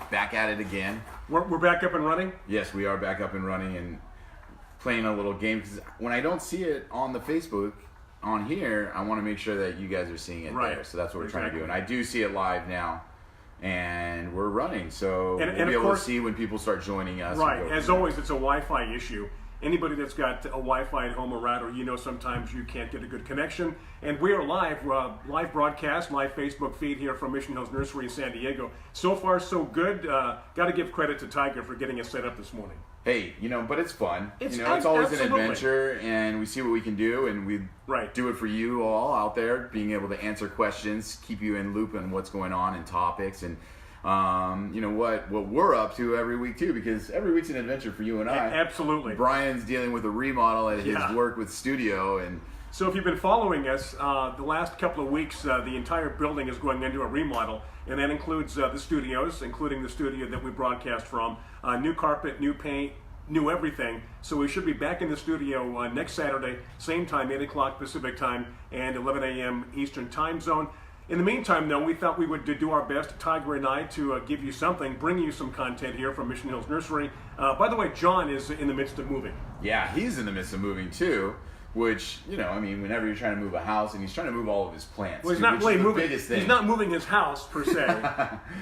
back at it again. We're back up and running? Yes, we are back up and running and playing a little game. Because when I don't see it on the Facebook, on here, I want to make sure that you guys are seeing it there. So that's what we're trying to do. And I do see it live now. And we're running, so we'll be able to see when people start joining us. Right. As always, it's a Wi-Fi issue. Anybody that's got a Wi-Fi at home or router, sometimes you can't get a good connection. And we are live broadcast, live Facebook feed here from Mission Hills Nursery in San Diego. So far, so good. Got to give credit to Tiger for getting us set up this morning. Hey, but it's fun. It's always an adventure, and we see what we can do, and we do it for you all out there, being able to answer questions, keep you in loop on what's going on and topics, and what we're up to every week too, because every week's an adventure for you and I. Absolutely. Brian's dealing with a remodel at his work with studio, and so if you've been following us the last couple of weeks, the entire building is going into a remodel, and that includes the studios, including the studio that we broadcast from. New carpet, new paint, new everything. So we should be back in the studio next Saturday, same time, 8 o'clock Pacific time and 11 a.m. Eastern time zone. In the meantime, though, we thought we would do our best, Tiger and I, to give you something, bring you some content here from Mission Hills Nursery. By the way, John is in the midst of moving. Yeah, he's in the midst of moving too. Which, whenever you're trying to move a house, and he's trying to move all of his plants. Well, he's not really moving. Biggest thing. He's not moving his house per se,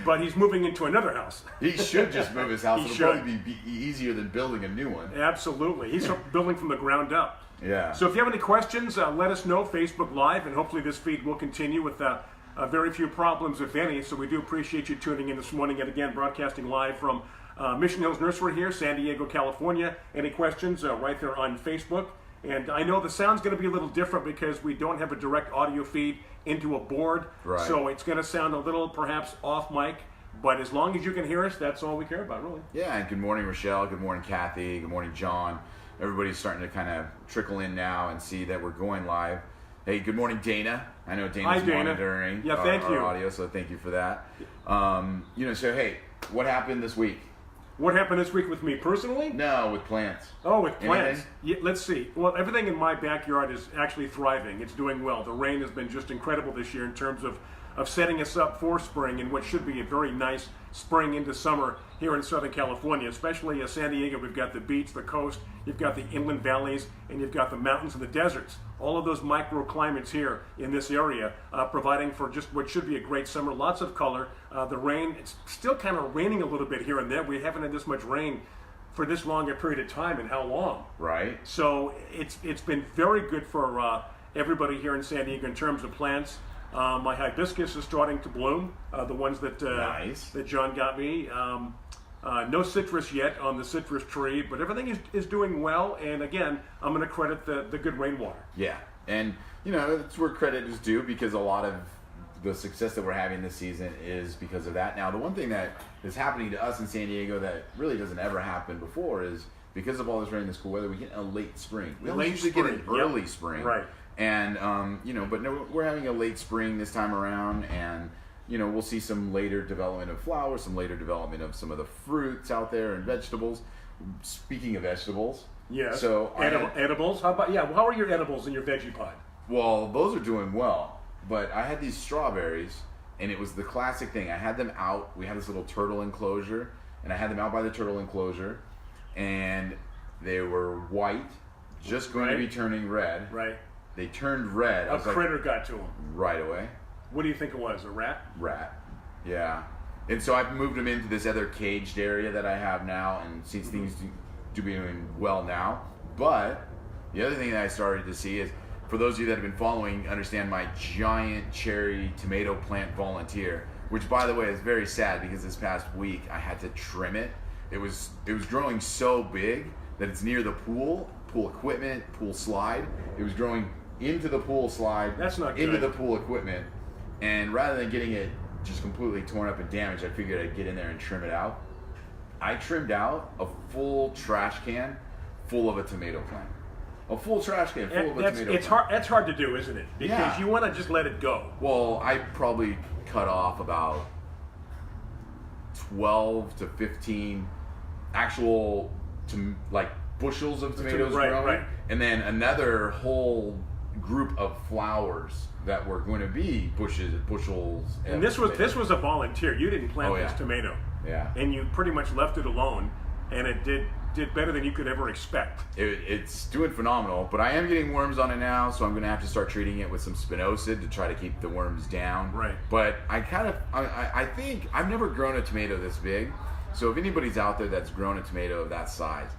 but he's moving into another house. He should just move his house. It'll probably be easier than building a new one. Absolutely, he's building from the ground up. Yeah. So if you have any questions, let us know. Facebook Live, and hopefully this feed will continue with very few problems, if any. So we do appreciate you tuning in this morning, and again, broadcasting live from Mission Hills Nursery here, San Diego, California. Any questions? Right there on Facebook. And I know the sound's going to be a little different because we don't have a direct audio feed into a board. Right. So it's going to sound a little perhaps off mic. But as long as you can hear us, that's all we care about, really. Yeah, and good morning, Rochelle. Good morning, Kathy. Good morning, John. Everybody's starting to kind of trickle in now and see that we're going live. Hey, good morning, Dana. I know Dana's monitoring our audio, so thank you for that. So hey, what happened this week? What happened this week with me personally? No, with plants. Oh, with plants. Yeah, let's see. Well, everything in my backyard is actually thriving. It's doing well. The rain has been just incredible this year in terms of setting us up for spring and what should be a very nice spring into summer here in Southern California, especially San Diego. We've got the beach, the coast, you've got the inland valleys, and you've got the mountains and the deserts. All of those microclimates here in this area, providing for just what should be a great summer. Lots of color. The rain, it's still kind of raining a little bit here and there. We haven't had this much rain for this long a period of time, and how long? Right. So it's been very good for everybody here in San Diego in terms of plants. My hibiscus is starting to bloom, the ones that that John got me. No citrus yet on the citrus tree, but everything is doing well. And again, I'm going to credit the good rainwater. Yeah, and that's where credit is due, because a lot of the success that we're having this season is because of that. Now, the one thing that is happening to us in San Diego that really doesn't ever happen before is because of all this rain and this cool weather, we get a late spring. We usually get an early spring. Right. And, but no, we're having a late spring this time around, and, we'll see some later development of flowers, some later development of some of the fruits out there and vegetables. Speaking of vegetables. Yeah. So edibles? How are your edibles in your veggie pod? Well, those are doing well, but I had these strawberries, and it was the classic thing. I had them out. We had this little turtle enclosure, and I had them out by the turtle enclosure, and they were white, just going to be turning red. Right. They turned red. A critter got to them. Right away. What do you think it was? A rat? Rat. Yeah. And so I've moved them into this other caged area that I have now, and see things do be doing well now. But the other thing that I started to see is, for those of you that have been following, understand my giant cherry tomato plant volunteer, which, by the way, is very sad because this past week I had to trim it. It was growing so big that it's near the pool equipment, pool slide. It was growing into the pool slide. That's not good. Into the pool equipment. And rather than getting it just completely torn up and damaged, I figured I'd get in there and trim it out. I trimmed out a full trash can full of a tomato plant. A full trash can full of a tomato plant. That's hard to do, isn't it? Because you want to just let it go. Well, I probably cut off about 12 to 15 actual bushels of tomatoes growing, and then another whole group of flowers that were going to be bushels. And this was a volunteer. You didn't plant this tomato. Yeah. And you pretty much left it alone, and it did better than you could ever expect. It's doing phenomenal, but I am getting worms on it now, so I'm going to have to start treating it with some spinosad to try to keep the worms down. Right. But I think I've never grown a tomato this big, so if anybody's out there that's grown a tomato of that size,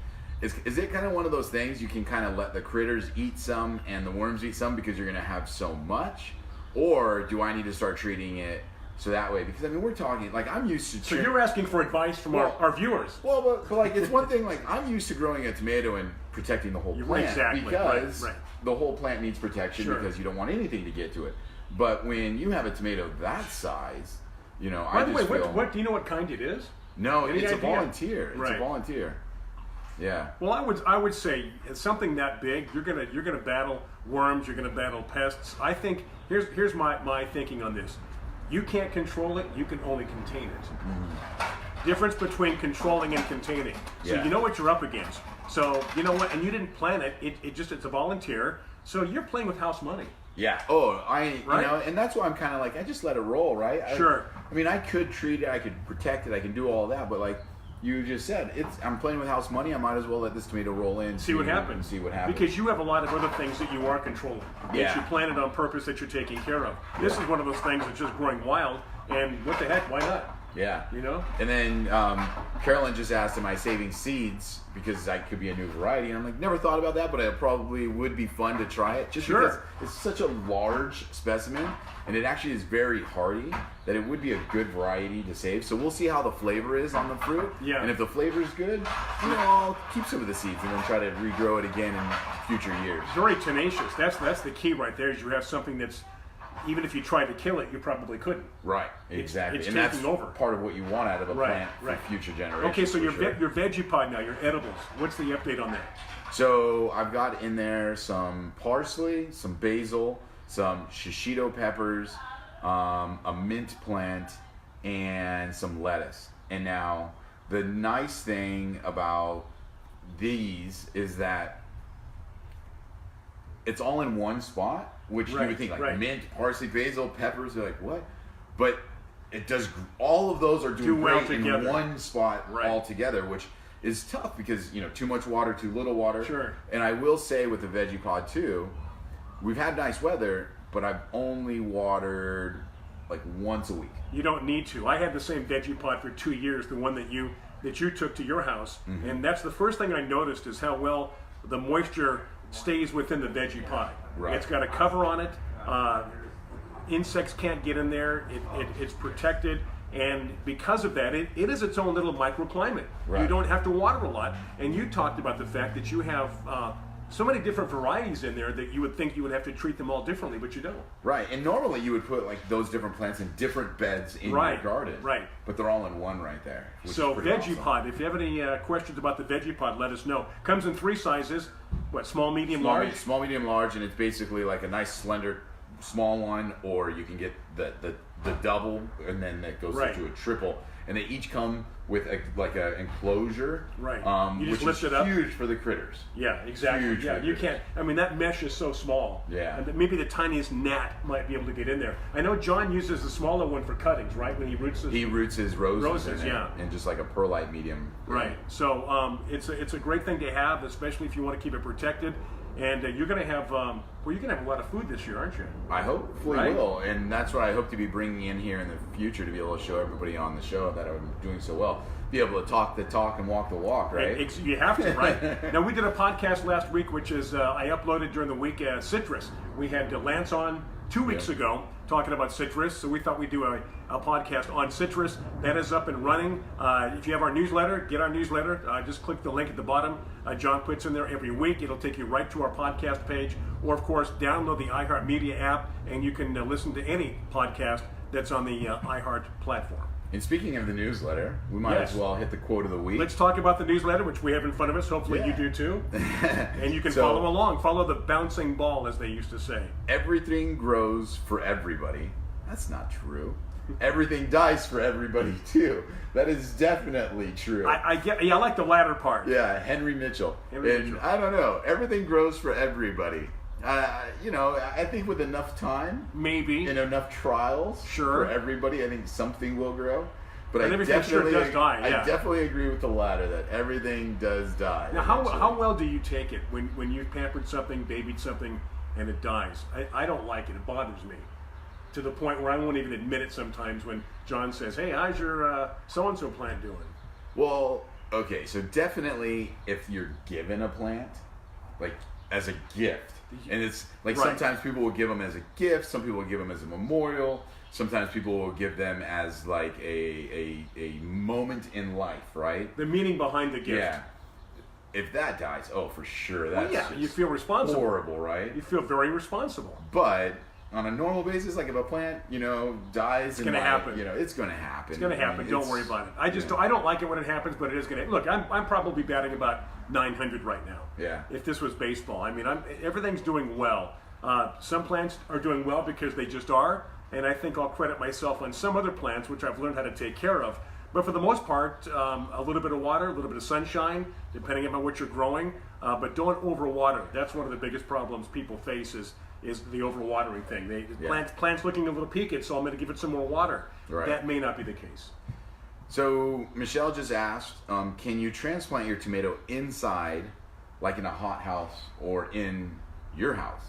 is it kind of one of those things you can kind of let the critters eat some and the worms eat some because you're going to have so much? Or do I need to start treating it so that way? Because, I mean, we're talking, like, I'm used to... So you're asking for advice from our viewers. Well, but like, it's one thing, like, I'm used to growing a tomato and protecting the whole plant. Exactly. Because right. the whole plant needs protection because you don't want anything to get to it. But when you have a tomato that size, you know, By the way, what do you know what kind it is? No, Any it's idea? a volunteer. It's Right. a volunteer. Yeah. Well, I would say it's something that big. You're gonna battle worms. You're gonna battle pests. I think here's my thinking on this. You can't control it. You can only contain it. Mm-hmm. Difference between controlling and containing. So you know what you're up against. So you know what, and you didn't plan it. It's a volunteer. So you're playing with house money. Yeah. Oh, Right? you know, and that's why I'm kind of like, I just let it roll, right? Sure. I mean, I could treat it, I could protect it, I can do all that, but like you just said, I'm playing with house money. I might as well let this tomato roll in, See what happens. See what happens. Because you have a lot of other things that you are controlling. Yeah. That you planted on purpose that you're taking care of. This is one of those things that's just growing wild. And what the heck? Why not? Yeah. You know? And then Carolyn just asked, am I saving seeds because that could be a new variety? And I'm like, never thought about that, but it probably would be fun to try it. Just because it's such a large specimen, and it actually is very hardy, that it would be a good variety to save. So we'll see how the flavor is on the fruit. Yeah. And if the flavor is good, you know, I'll keep some of the seeds and then try to regrow it again in future years. Very tenacious. That's the key right there, is you have something that's, even if you tried to kill it, you probably couldn't. Right, exactly. It's and that's taking over. part of what you want out of a plant for future generations. Okay, so your sure. veggie pod now, your edibles. What's the update on that? So I've got in there some parsley, some basil, some shishito peppers, a mint plant, and some lettuce. And now the nice thing about these is that it's all in one spot, which you would think like mint, parsley, basil, peppers. You're like, what? But it does. All of those are doing well great together. in one spot all together, which is tough because, you know, too much water, too little water. Sure. And I will say with the veggie pod too, we've had nice weather, but I've only watered like once a week. You don't need to. I had the same veggie pod for 2 years, the one that you took to your house, and that's the first thing I noticed is how well the moisture stays within the veggie pod. Right. It's got a cover on it. Insects can't get in there. It's protected, and because of that, it is its own little microclimate. Right. You don't have to water a lot. And you talked about the fact that you have so many different varieties in there that you would think you would have to treat them all differently, but you don't. Right, and normally you would put like those different plants in different beds in your garden. Right. But they're all in one right there. So veggie pod, if you have any questions about the veggie pod, let us know. Comes in 3 sizes. What, small, medium, large? Small, medium, large, and it's basically like a nice slender small one, or you can get the double, and then that goes into a triple. And they each come with an enclosure, You just which lift is it up. huge for the critters. Yeah, exactly. Huge Yeah, for you the can't. I mean, that mesh is so small. Yeah. And maybe the tiniest gnat might be able to get in there. I know John uses the smaller one for cuttings, right? When he roots his roses in yeah, and just like a perlite medium. Right. So it's a great thing to have, especially if you want to keep it protected. And you're going to have you're going to have a lot of food this year, aren't you? I hopefully will, and that's what I hope to be bringing in here in the future, to be able to show everybody on the show that I'm doing so well. Be able to talk the talk and walk the walk, right? You have to, right? Now, we did a podcast last week, which is I uploaded during the week, citrus. We had Lance on 2 weeks ago talking about citrus, so we thought we'd do a podcast on citrus. That is up and running. If you have our newsletter, get our newsletter. Just click the link at the bottom. John puts in there every week. It'll take you right to our podcast page. Or, of course, download the iHeartMedia app, and you can listen to any podcast that's on the iHeart platform. And speaking of the newsletter, we might as well hit the quote of the week. Let's talk about the newsletter, which we have in front of us. Hopefully you do too. And you can follow along. Follow the bouncing ball, as they used to say. Everything grows for everybody. That's not true. Everything dies for everybody too. That is definitely true. I like the latter part. Yeah, Henry Mitchell. Mitchell. I don't know. Everything grows for everybody. I think with enough time, maybe, and enough trials for everybody, I think something will grow. But and everything sure does die. I Yeah. definitely agree with the latter that everything does die. Now, how well do you take it when you've pampered something, babied something, and it dies? I don't like it. It bothers me to the point where I won't even admit it sometimes when John says, "Hey, how's your so-and-so plant doing?" Well, okay, so definitely if you're given a plant, like as a gift, and it's like Right. sometimes people will give them as a gift, some people will give them as a memorial, sometimes people will give them as like a moment in life, right? The meaning behind the gift. Yeah. If that dies, oh, for sure, that's Yeah, just you feel responsible. horrible, right? You feel very responsible. But on a normal basis, like if a plant, dies, It's gonna happen. It's gonna happen. It's going to happen. Don't worry about it. I don't like it when it happens, but it is going to. Look, I'm probably batting about 900 right now. Yeah. If this was baseball, I mean, everything's doing well. Some plants are doing well because they just are, and I think I'll credit myself on some other plants which I've learned how to take care of. But for the most part, a little bit of water, a little bit of sunshine, depending on what you're growing. But don't overwater. That's one of the biggest problems people face is the overwatering thing. Plants looking a little peaked, so I'm going to give it some more water. Right. That may not be the case. So Michelle just asked, can you transplant your tomato inside, like in a hot house or in your house?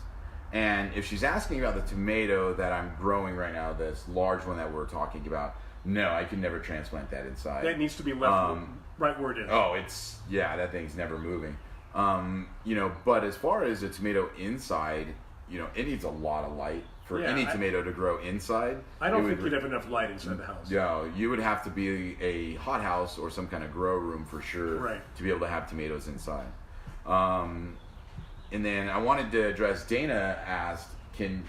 And if she's asking about the tomato that I'm growing right now, this large one that we're talking about, no, I can never transplant that inside. That needs to be left right where it is. Oh, that thing's never moving. But as far as a tomato inside, it needs a lot of light for any tomato to grow inside. I don't think you'd have enough light inside the house. No, you would have to be a hot house or some kind of grow room for sure Right. to be able to have tomatoes inside. And then I wanted to address, Dana asked, can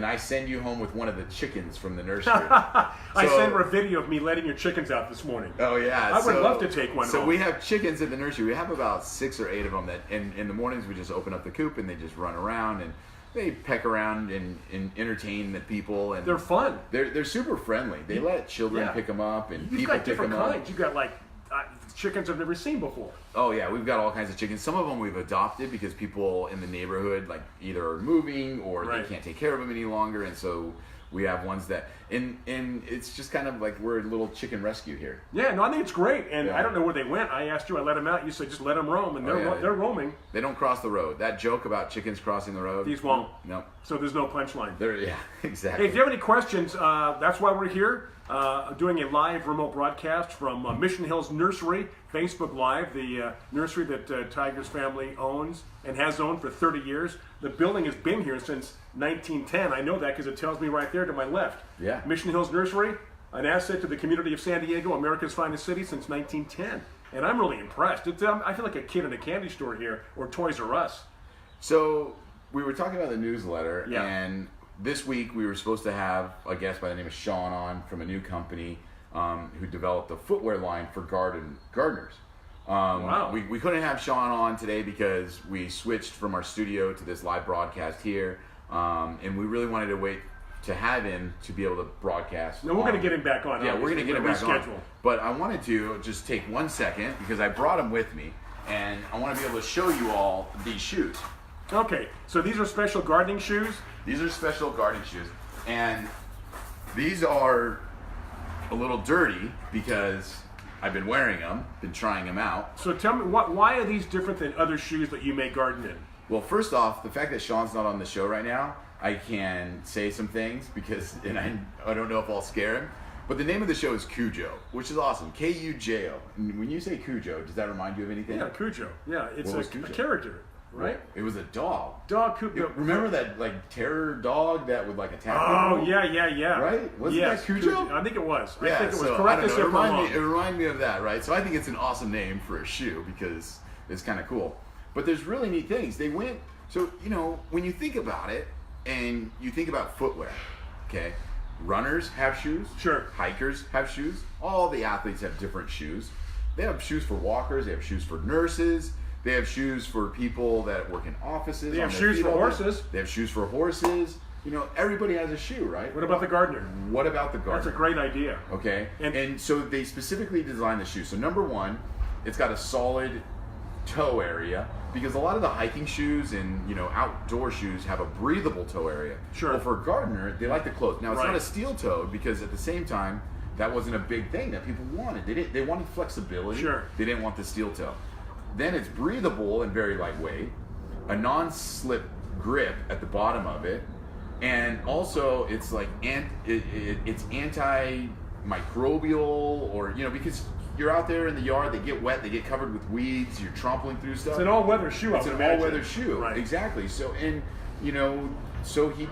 I send you home with one of the chickens from the nursery? I sent her a video of me letting your chickens out this morning. Oh yeah, I would love to take one So home. we have chickens at the nursery. We have about 6 or 8 of them that in the mornings we just open up the coop and they just run around and they peck around and entertain the people. And They're fun. They're super friendly. They let children pick them up and You've people got pick them different up. kinds. You've got chickens I've never seen before. Oh yeah, we've got all kinds of chickens. Some of them we've adopted because people in the neighborhood either are moving or they can't take care of them any longer, and so we have ones that and it's just kind of like we're a little chicken rescue here. Yeah, no, I think it's great, and I don't know where they went. I asked you, I let them out. You said just let them roam, and they're roaming. They don't cross the road. That joke about chickens crossing the road. These won't. No. So there's no punchline. Exactly. Hey, if you have any questions, that's why we're here, doing a live remote broadcast from Mission Hills Nursery, Facebook Live, the nursery that Tiger's family owns and has owned for 30 years. The building has been here since 1910. I know that because it tells me right there to my left. Yeah. Mission Hills Nursery, an asset to the community of San Diego, America's finest city since 1910. And I'm really impressed. I feel like a kid in a candy store here, or Toys R Us. So we were talking about the newsletter, and this week we were supposed to have a guest by the name of Sean on from a new company who developed a footwear line for gardeners. Wow. We couldn't have Sean on today because we switched from our studio to this live broadcast here, and we really wanted to wait to have him to be able to broadcast. No, we're going to get him back on. Yeah, we're going to get him back reschedule. on. But I wanted to just take 1 second because I brought him with me, and I want to be able to show you all these shoes. Okay, so these are special gardening shoes? These are special gardening shoes, and these are a little dirty because I've been wearing them, been trying them out. So tell me, why are these different than other shoes that you may garden in? Well, first off, the fact that Sean's not on the show right now, I can say some things and I don't know if I'll scare him. But the name of the show is Cujo, which is awesome. K-U-J-O. And when you say Cujo, does that remind you of anything? Yeah, Cujo. Yeah, it's What was a Cujo? character, right? It was a dog. Dog Cujo. Remember that terror dog that would attack Oh, people? yeah. Right? Wasn't that Cujo? I think it was. Yeah, I think it was. so, Correct I don't us know. if I'm wrong. It reminded me of that, right? So I think it's an awesome name for a shoe because it's kind of cool. But there's really neat things. They went, so, when you think about it and you think about footwear, okay? Runners have shoes. Sure. Hikers have shoes. All the athletes have different shoes. They have shoes for walkers. They have shoes for nurses. They have shoes for people that work in offices. They have shoes for horses. They have shoes for horses. Everybody has a shoe, right? What about the gardener? What about the gardener? That's a great idea. Okay. And so they specifically designed the shoe. So number one, it's got a solid toe area because a lot of the hiking shoes and outdoor shoes have a breathable toe area. Sure. Well, for a gardener, they like the close. Now it's Right. not a steel toe because at the same time, that wasn't a big thing that people wanted. They wanted flexibility. Sure. They didn't want the steel toe. Then it's breathable and very lightweight, a non-slip grip at the bottom of it, and also it's like it's antimicrobial, or because you're out there in the yard, they get wet, they get covered with weeds, you're trampling through stuff. It's an all-weather shoe. It's an all-weather shoe, right? Exactly. So so he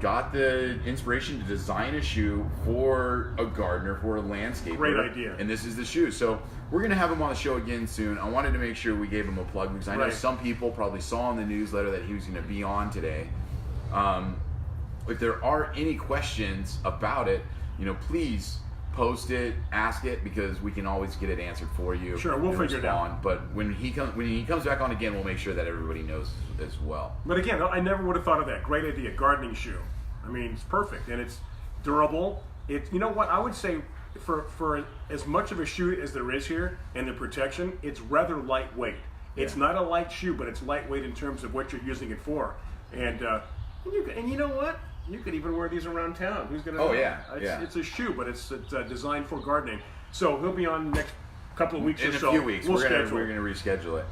got the inspiration to design a shoe for a gardener, for a landscaper. Great idea. And this is the shoe. So we're going to have him on the show again soon. I wanted to make sure we gave him a plug because I know some people probably saw in the newsletter that he was going to be on today. If there are any questions about it, please post it, ask it, because we can always get it answered for you. Sure, we'll figure it out. But when he comes back on again, we'll make sure that everybody knows as well. But again, I never would have thought of that. Great idea, gardening shoe. I mean, it's perfect, and it's durable. You know what I would say, for as much of a shoe as there is here and the protection, it's rather lightweight. It's not a light shoe, but it's lightweight in terms of what you're using it for. And you know what? You could even wear these around town. Who's gonna? Oh, know? yeah. It's a shoe, but it's designed for gardening. So he'll be on next couple of weeks or so. In a few weeks, we're gonna reschedule it.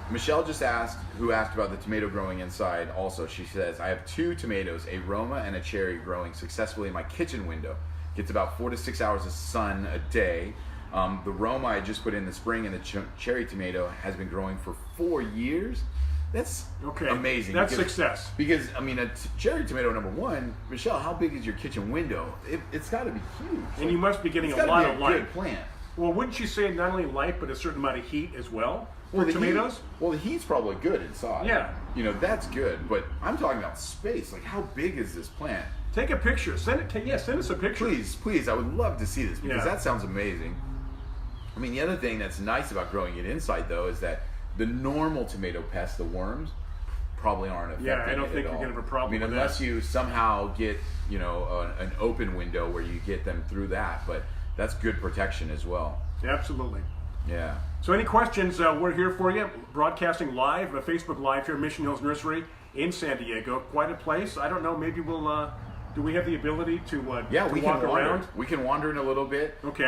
Michelle just asked about the tomato growing inside. Also, she says, I have 2 tomatoes, a Roma and a cherry, growing successfully in my kitchen window. Gets about 4 to 6 hours of sun a day. The Roma I just put in the spring, and the cherry tomato has been growing for 4 years. That's amazing. That's success. Because, a cherry tomato, number one, Michelle, how big is your kitchen window? It's got to be huge. And you must be getting a lot of light. Good plant. Well, wouldn't you say not only light, but a certain amount of heat as well? Well, for tomatoes? The heat's probably good inside. Yeah. That's good. But I'm talking about space. Like, how big is this plant? Take a picture. Send us a picture. Please. I would love to see this because that sounds amazing. The other thing that's nice about growing it inside, though, is that the normal tomato pests, the worms, probably aren't affecting it at all. Yeah, I don't think you're going to have a problem with unless that. you somehow get, an open window where you get them through that. But that's good protection as well. Absolutely. Yeah. So any questions, we're here for you. Broadcasting live, Facebook Live here at Mission Hills Nursery in San Diego. Quite a place. I don't know, maybe we'll... do we have the ability to walk around? We can wander in a little bit. Okay.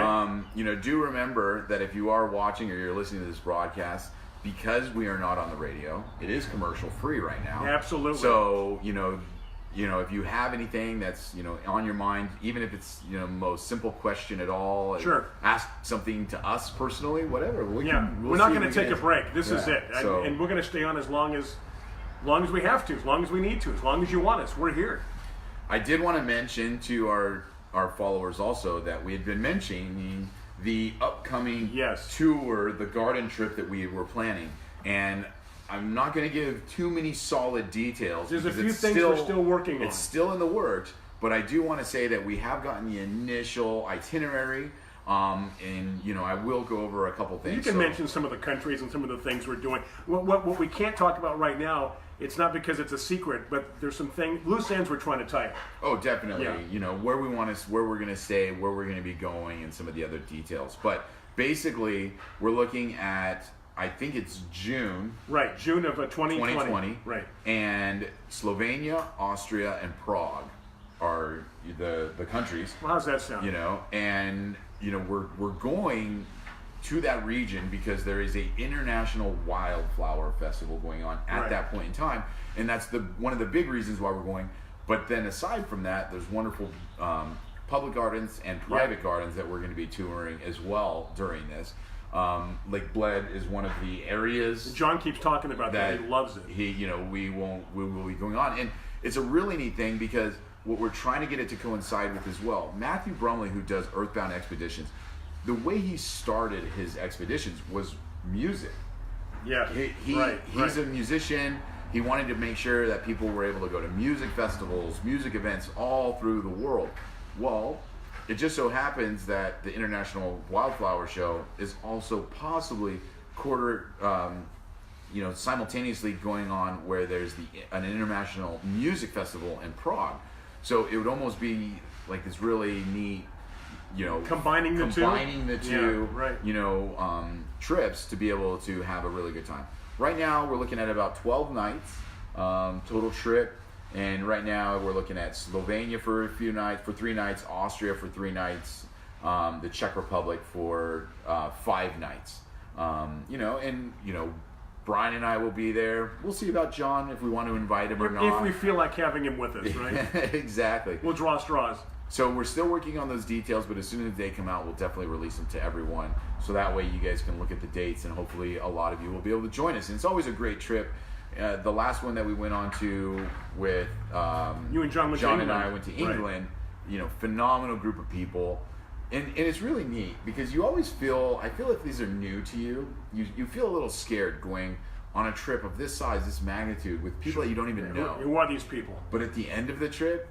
Do remember that if you are watching or you're listening to this broadcast, because we are not on the radio, it is commercial free right now. Absolutely. So, if you have anything that's, on your mind, even if it's, most simple question at all, sure. Ask something to us personally, whatever. We're not going to take a break. This is it. And we're going to stay on as long as we have to, as long as we need to, as long as you want us. We're here. I did want to mention to our followers also that we had been mentioning the upcoming tour, the garden trip that we were planning. And I'm not going to give too many solid details. There's a few things we're still working on. It's still in the works, but I do want to say that we have gotten the initial itinerary. I will go over a couple things. You can mention some of the countries and some of the things we're doing. What we can't talk about right now, it's not because it's a secret, but there's some loose ends we're trying to tie up. Oh, definitely. Yeah. Where we're going to stay, where we're going to be going, and some of the other details. But basically, we're looking at, I think it's June. Right, June of 2020. Right. And Slovenia, Austria, and Prague are the countries. Well, how's that sound? We're going to that region because there is a International Wildflower Festival going on at that point in time, and that's one of the big reasons why we're going. But then aside from that, there's wonderful public gardens and private gardens that we're going to be touring as well during this. Lake Bled is one of the areas. John keeps talking about that. He loves it. We will be going on, and it's a really neat thing because what we're trying to get it to coincide with as well. Matthew Brumley, who does Earthbound Expeditions, the way he started his expeditions was music. Yeah, he's a musician. He wanted to make sure that people were able to go to music festivals, music events all through the world. Well, it just so happens that the International Wildflower Show is also possibly simultaneously going on where there's an international music festival in Prague. So it would almost be like this really neat, combining the two, trips to be able to have a really good time. Right now, we're looking at about 12 nights total trip. And right now we're looking at Slovenia for 3 nights, Austria for 3 nights, the Czech Republic for 5 nights. Bryan and I will be there. We'll see about John if we want to invite him or not. If we feel like having him with us, right? Exactly. We'll draw straws. So we're still working on those details, but as soon as they come out, we'll definitely release them to everyone. So that way you guys can look at the dates, and hopefully a lot of you will be able to join us. And it's always a great trip. The last one that we went on to with you and John and I went to England. Right. Phenomenal group of people. And it's really neat because you always I feel if these are new to you, you feel a little scared going on a trip of this size, this magnitude, with people that you don't even know. Who are these people? But at the end of the trip,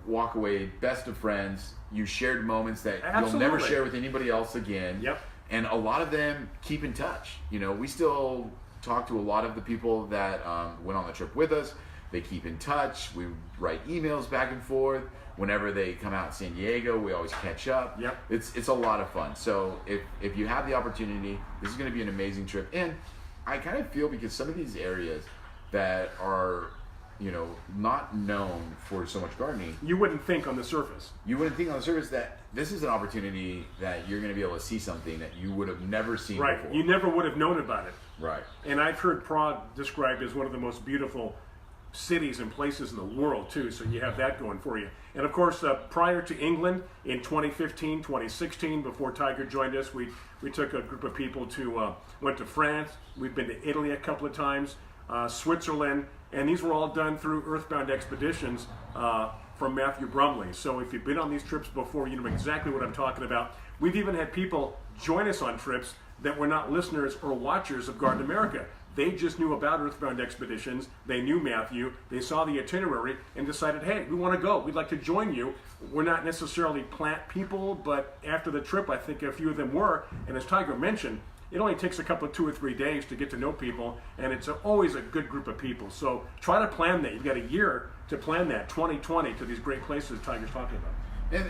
walk away best of friends. You shared moments that you'll never share with anybody else again. Yep. And a lot of them keep in touch. We still talk to a lot of the people that went on the trip with us. They keep in touch. We write emails back and forth. Whenever they come out in San Diego, we always catch up. Yep. It's a lot of fun. So if you have the opportunity, this is going to be an amazing trip. And I kind of feel because some of these areas that are not known for so much gardening. You wouldn't think on the surface. You wouldn't think on the surface that this is an opportunity that you're going to be able to see something that you would have never seen before. Right. You never would have known about it. Right. And I've heard Prague described as one of the most beautiful cities and places in the world, too. So you have that going for you. And, of course, prior to England, in 2015, 2016, before Tiger joined us, we took a group of people went to France. We've been to Italy a couple of times, Switzerland. And these were all done through Earthbound Expeditions from Matthew Brumley. So if you've been on these trips before, you know exactly what I'm talking about. We've even had people join us on trips that were not listeners or watchers of Garden America. They just knew about Earthbound Expeditions. They knew Matthew. They saw the itinerary and decided, hey, we want to go. We'd like to join you. We're not necessarily plant people, but after the trip, I think a few of them were. And as Tiger mentioned, it only takes a couple of 2 or 3 days to get to know people, and it's always a good group of people. So try to plan that. You've got a year to plan that, 2020, to these great places Tiger's talking about.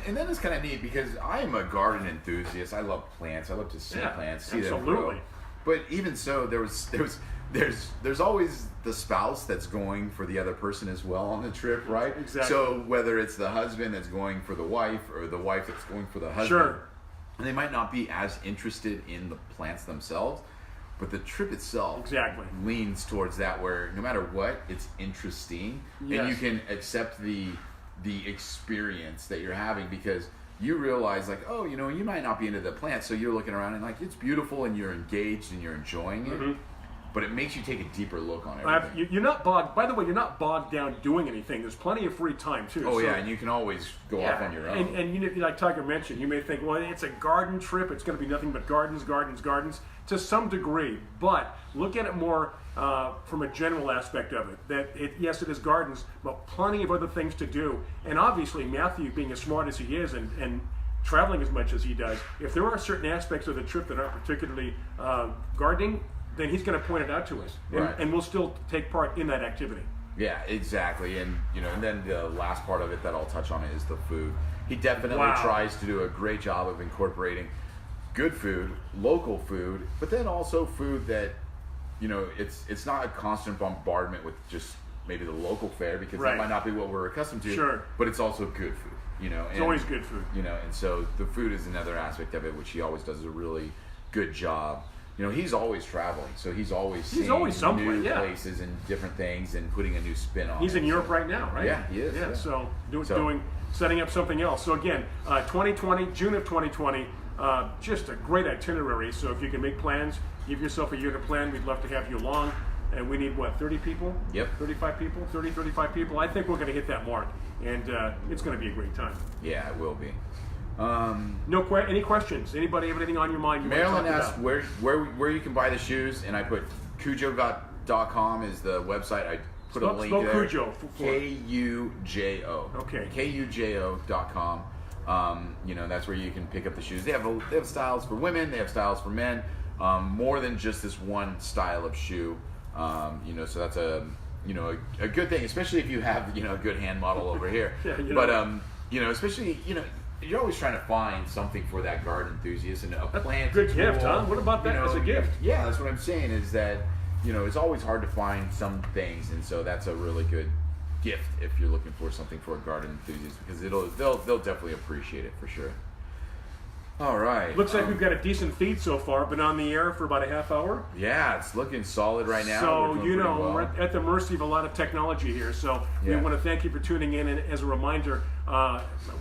And then it's kind of neat because I am a garden enthusiast. I love plants. I love to see plants, see them grow. But even so, there's always the spouse that's going for the other person as well on the trip, right? Exactly. So whether it's the husband that's going for the wife or the wife that's going for the husband. Sure. And they might not be as interested in the plants themselves, but the trip itself leans towards that, where no matter what, it's interesting, and you can accept the experience that you're having because you realize, like, oh, you might not be into the plants, so you're looking around and like it's beautiful and you're engaged and you're enjoying it. Mm-hmm. But it makes you take a deeper look on everything. You're not bogged. By the way, you're not bogged down doing anything. There's plenty of free time too. Oh, and you can always go off on your own. And like Tiger mentioned, you may think, well, it's a garden trip. It's going to be nothing but gardens, gardens, gardens, to some degree. But look at it more from a general aspect of it. Yes, it is gardens, but plenty of other things to do. And obviously, Matthew, being as smart as he is, and traveling as much as he does, if there are certain aspects of the trip that aren't particularly gardening, then he's going to point it out to us, and we'll still take part in that activity. Yeah, exactly. And and then the last part of it that I'll touch on is the food. He definitely tries to do a great job of incorporating good food, local food, but then also food that it's not a constant bombardment with just maybe the local fare, because that might not be what we're accustomed to. Sure. But it's also good food. It's always good food. And so the food is another aspect of it, which he always does a really good job. He's always traveling, so he's always seeing new places and different things and putting a new spin on it. He's in Europe right now, right? Yeah, he is. Yeah, so setting up something else. So again, 2020, June of 2020, just a great itinerary. So if you can make plans, give yourself a year to plan. We'd love to have you along. And we need, 30 people? Yep. 35 people? 35 people? I think we're going to hit that mark. And it's going to be a great time. Yeah, it will be. Any questions? Anybody have anything on your mind? Marilyn asked where you can buy the shoes, and I put Kujo.com is the website. I put a link there. Kujo. Kujo. Okay. Kujo.com. That's where you can pick up the shoes. They have styles for women. They have styles for men. More than just this one style of shoe. So that's a good thing, especially if you have a good hand model over here. But especially you're always trying to find something for that garden enthusiast and a plant. Good gift, huh? What about that as a gift? Yeah, that's what I'm saying is that it's always hard to find some things, and so that's a really good gift if you're looking for something for a garden enthusiast, because they'll definitely appreciate it for sure. All right. Looks like we've got a decent feed so far. Been on the air for about a half hour. Yeah, it's looking solid right now. So, well. we're at the mercy of a lot of technology here. So we want to thank you for tuning in. And as a reminder,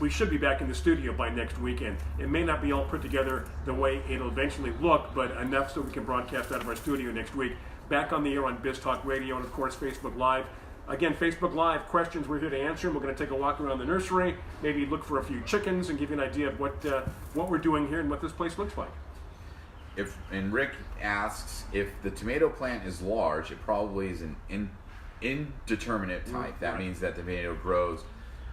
we should be back in the studio by next weekend. It may not be all put together the way it'll eventually look, but enough so we can broadcast out of our studio next week. Back on the air on Biz Talk Radio and, of course, Facebook Live. Again, Facebook Live questions, we're here to answer them. We're going to take a walk around the nursery, maybe look for a few chickens and give you an idea of what we're doing here and what this place looks like. And Rick asks, if the tomato plant is large, it probably is an indeterminate type. That means that the tomato grows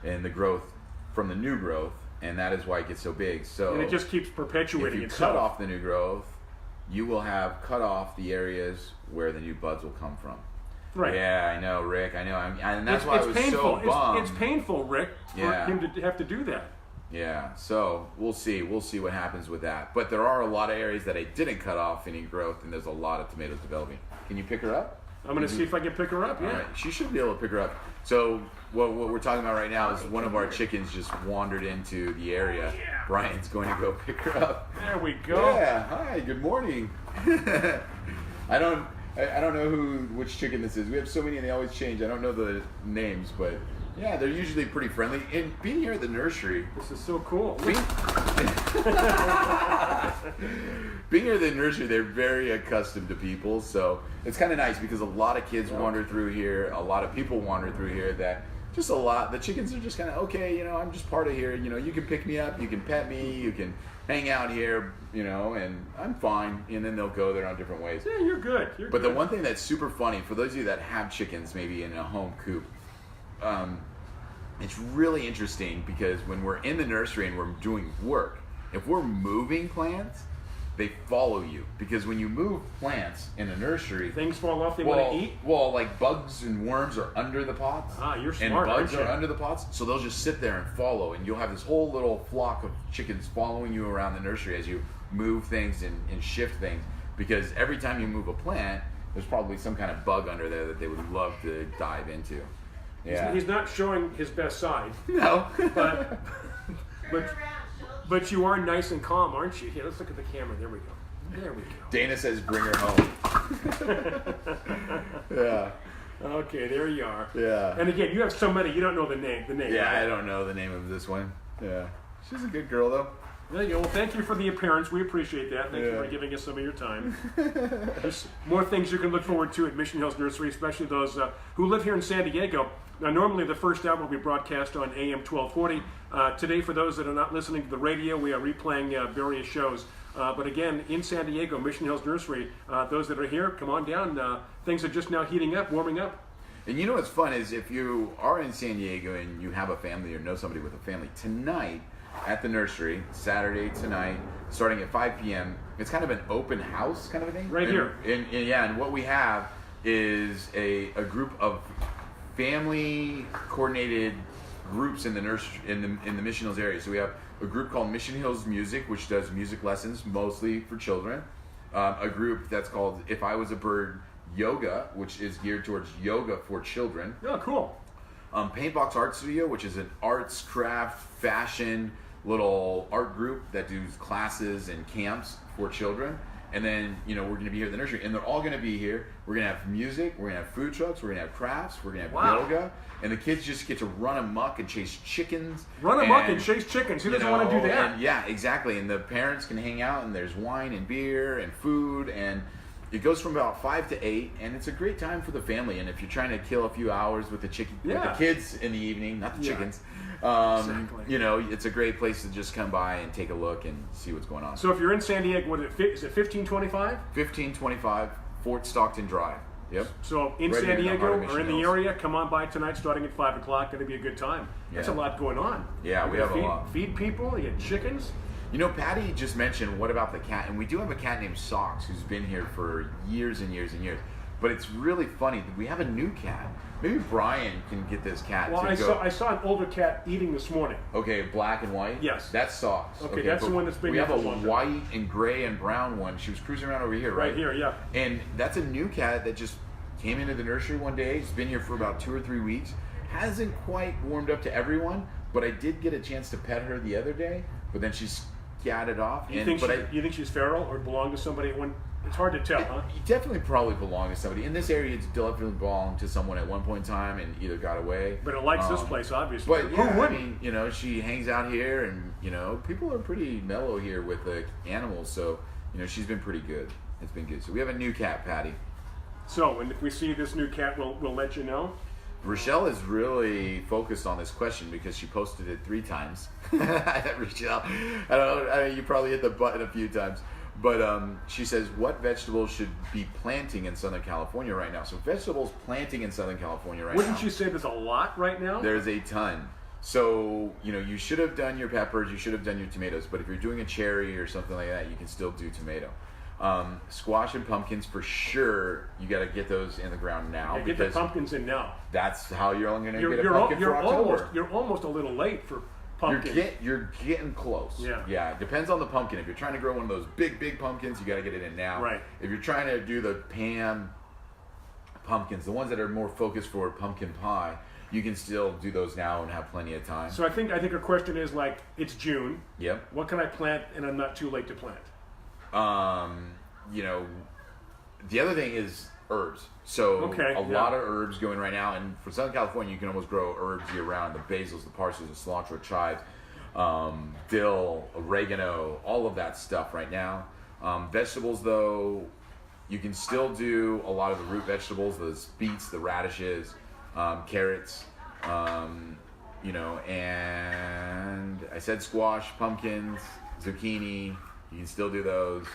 and the growth from the new growth, and that is why it gets so big. So and it just keeps perpetuating itself. If you itself. cut off the new growth, you will have cut off the areas where the new buds will come from. Right. Yeah, I know, Rick. I know, and that's why I was painful. so bummed. It's painful, Rick, for him to have to do that. Yeah. So we'll see. We'll see what happens with that. But there are a lot of areas that I didn't cut off any growth, and there's a lot of tomatoes developing. Can you pick her up? I'm going to see if I can pick her up. Yeah. All right. She should be able to pick her up. So what we're talking about right now is one of our chickens just wandered into the area. Yeah. Brian's going to go pick her up. There we go. Yeah. Hi. Good morning. I don't know which chicken this is. We have so many and they always change. I don't know the names, but yeah, they're usually pretty friendly. And being here at the nursery, this is so cool. Being here at the nursery, they're very accustomed to people, so it's kind of nice because a lot of kids wander through here, a lot of people wander through here. The chickens are just kind of, okay, I'm just part of here. You can pick me up, you can pet me, you can hang out here, and I'm fine. And then they'll go their own different ways. Yeah, you're good. But the one thing that's super funny, for those of you that have chickens maybe in a home coop, it's really interesting because when we're in the nursery and we're doing work, if we're moving plants, they follow you. Because when you move plants in a nursery, things fall off, they want to eat? Well, like bugs and worms are under the pots. You're smart, and bugs aren't you? are under the pots, so they'll just sit there and follow, and you'll have this whole little flock of chickens following you around the nursery as you move things and shift things. Because every time you move a plant, there's probably some kind of bug under there that they would love to dive into. Yeah. He's not showing his best side. No. But you are nice and calm, aren't you? Here, let's look at the camera. There we go. There we go. Dana says bring her home. Yeah. Okay, there you are. Yeah. And again, you have so many, you don't know the name. Yeah, right? I don't know the name of this one. Yeah. She's a good girl, though. There you go. Well, thank you for the appearance. We appreciate that. Thank you for giving us some of your time. There's more things you can look forward to at Mission Hills Nursery, especially those who live here in San Diego. Now, normally the first hour will be broadcast on AM 1240. Today, for those that are not listening to the radio, we are replaying various shows. But again, in San Diego, Mission Hills Nursery, those that are here, come on down. Things are just now heating up, warming up. And you know what's fun is if you are in San Diego and you have a family or know somebody with a family, tonight at the nursery, Saturday tonight, starting at 5 p.m., it's kind of an open house kind of a thing. Here. And what we have is a group of family coordinated groups in the nursery in the Mission Hills area. So we have a group called Mission Hills Music, which does music lessons mostly for children. A group that's called If I Was a Bird Yoga, which is geared towards yoga for children. Oh, cool. Paintbox Art Studio, which is an arts, craft, fashion little art group that does classes and camps for children. And then, we're going to be here at the nursery, and they're all going to be here. We're going to have music, we're going to have food trucks, we're going to have crafts, we're going to have yoga, and the kids just get to run amok and chase chickens. Run amok and chase chickens? Who doesn't want to do that? And yeah, exactly. And the parents can hang out, and there's wine and beer and food, and it goes from about 5 to 8, and it's a great time for the family. And if you're trying to kill a few hours with the with the kids in the evening, not the chickens, exactly. It's a great place to just come by and take a look and see what's going on. So if you're in San Diego, is it 1525? 1525 Fort Stockton Drive. Yep. So in Right San Diego or in the Hills. area, come on by tonight starting at 5 o'clock. Going to be a good time. That's a lot going on. Yeah, we have a lot. Feed people, you get chickens. Patty just mentioned, what about the cat? And we do have a cat named Socks who's been here for years and years and years. But it's really funny that we have a new cat. Maybe Bryan can get this cat to go. I saw an older cat eating this morning. Okay, black and white? Yes. That's Socks. Okay, that's the one that's been We here have a for a long white and gray and brown one. She was cruising around over here, right? Right here, yeah. And that's a new cat that just came into the nursery one day. He's been here for about 2 or 3 weeks. hasn't quite warmed up to everyone, but I did get a chance to pet her the other day, but then she's scattered off. You think she's feral or belong to somebody? It's hard to tell, huh? You definitely probably belong to somebody. In this area, it's definitely belonged to someone at one point in time and either got away. But it likes this place, obviously. But yeah, who wouldn't? I mean, you know, she hangs out here, and you know, people are pretty mellow here with the animals. So, you know, she's been pretty good. It's been good. So we have a new cat, Patty. So, and if we see this new cat, we'll let you know. Rochelle is really focused on this question because she posted it 3 times. Rochelle, I don't know, you probably hit the button a few times. But she says, what vegetables should be planting in Southern California right now? So vegetables planting in Southern California right now. Wouldn't you say there's a lot right now? There's a ton. So, you know, you should have done your peppers, you should have done your tomatoes. But if you're doing a cherry or something like that, you can still do tomato. Squash and pumpkins, for sure, you got to get those in the ground now. Yeah, get the pumpkins in now. That's how you're only going to get a pumpkin for October. You're almost a little late for pumpkins. You're getting close. Yeah. It depends on the pumpkin. If you're trying to grow one of those big pumpkins, you got to get it in now. Right. If you're trying to do the pan pumpkins, the ones that are more focused for pumpkin pie, you can still do those now and have plenty of time. So I think our question is like, it's June. Yep. What can I plant and I'm not too late to plant? You know, the other thing is herbs. So a lot of herbs going right now, and for Southern California, you can almost grow herbs year round. The basils, the parsleys, the cilantro, chives, dill, oregano, all of that stuff right now. Vegetables, though, you can still do a lot of the root vegetables, the beets, the radishes, carrots, you know, and I said squash, pumpkins, zucchini. You can still do those.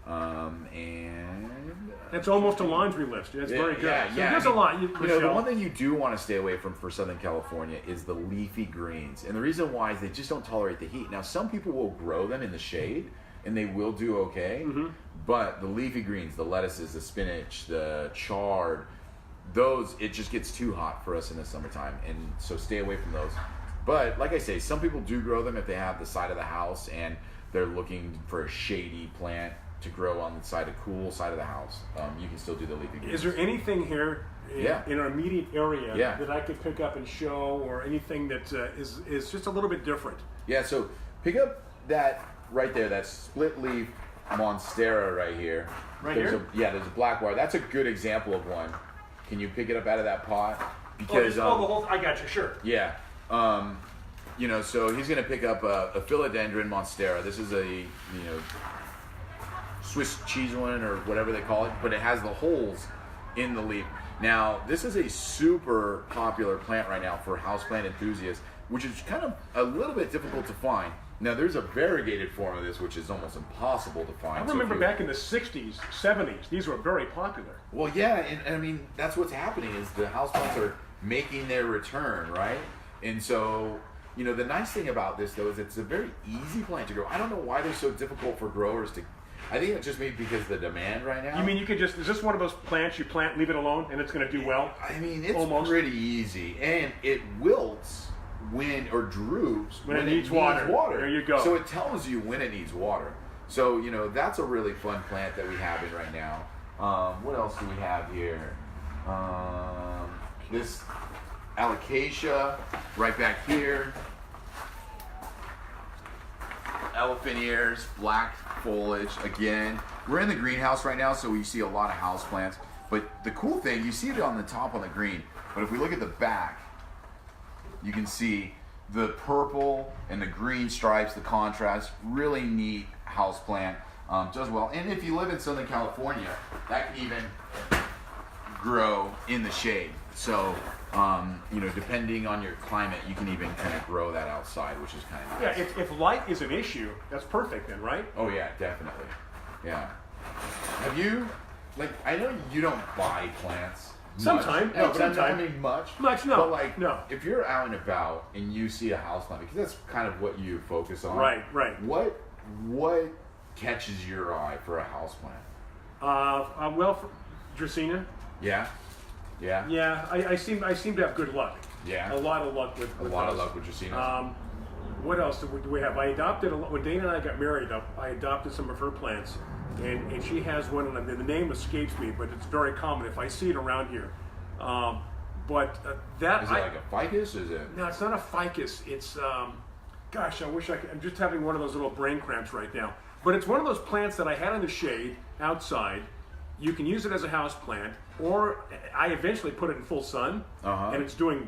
And that's almost a laundry list. That's very good. Yeah, so there's a lot. You know, the one thing you do want to stay away from for Southern California is the leafy greens. And the reason why is they just don't tolerate the heat. Now, some people will grow them in the shade, and they will do okay. Mm-hmm. But the leafy greens, the lettuces, the spinach, the chard, those, it just gets too hot for us in the summertime. And so stay away from those. But like I say, some people do grow them if they have the side of the house and they're looking for a shady plant to grow on the side, a cool side of the house. You can still do the leafy greens. Is there anything here in our immediate area that I could pick up and show, or anything that is just a little bit different? Yeah, so pick up that right there, that split leaf monstera right here. There's a black wire. That's a good example of one. Can you pick it up out of that pot? Because the whole. I got you. Sure. Yeah. You know, so he's going to pick up a philodendron monstera. This is a, Swiss cheese one or whatever they call it, but it has the holes in the leaf. Now, this is a super popular plant right now for houseplant enthusiasts, which is kind of a little bit difficult to find. Now, there's a variegated form of this, which is almost impossible to find. I remember back in the 60s, 70s, these were very popular. Well, yeah, and I mean, that's what's happening is the houseplants are making their return, right? And so, the nice thing about this, though, is it's a very easy plant to grow. I don't know why they're so difficult for growers to... I think it's just maybe because of the demand right now. You mean you could is this one of those plants you plant, leave it alone, and it's going to do well? I mean, it's pretty easy. And it wilts or droops when it needs water. There you go. So it tells you when it needs water. So, that's a really fun plant that we have in right now. What else do we have here? This alocasia right back here. Elephant ears, black foliage. Again, we're in the greenhouse right now, so we see a lot of house plants. But the cool thing, you see it on the top on the green, but if we look at the back, you can see the purple and the green stripes, the contrast. Really neat house plant. Does well. And if you live in Southern California, that can even grow in the shade. So, depending on your climate, you can even kind of grow that outside, which is kind of nice. Yeah, if light is an issue, that's perfect then, right? Oh yeah, definitely. Yeah. Have you, I know you don't buy plants. Sometimes. No, but I mean much. Much, no. But no. If you're out and about and you see a houseplant, because that's kind of what you focus on. Right. What catches your eye for a houseplant? Dracaena. Yeah. Yeah. Yeah, I seem to have good luck. Yeah. A lot of luck with a lot of luck with Dracaena. What else do we have? I adopted when Dana and I got married. I adopted some of her plants, and she has one. And the name escapes me, but it's very common if I see it around here. But Is it like a ficus? Is it? No, it's not a ficus. It's, gosh, I wish I could. I'm just having one of those little brain cramps right now. But it's one of those plants that I had in the shade outside. You can use it as a house plant, or I eventually put it in full sun, and it's doing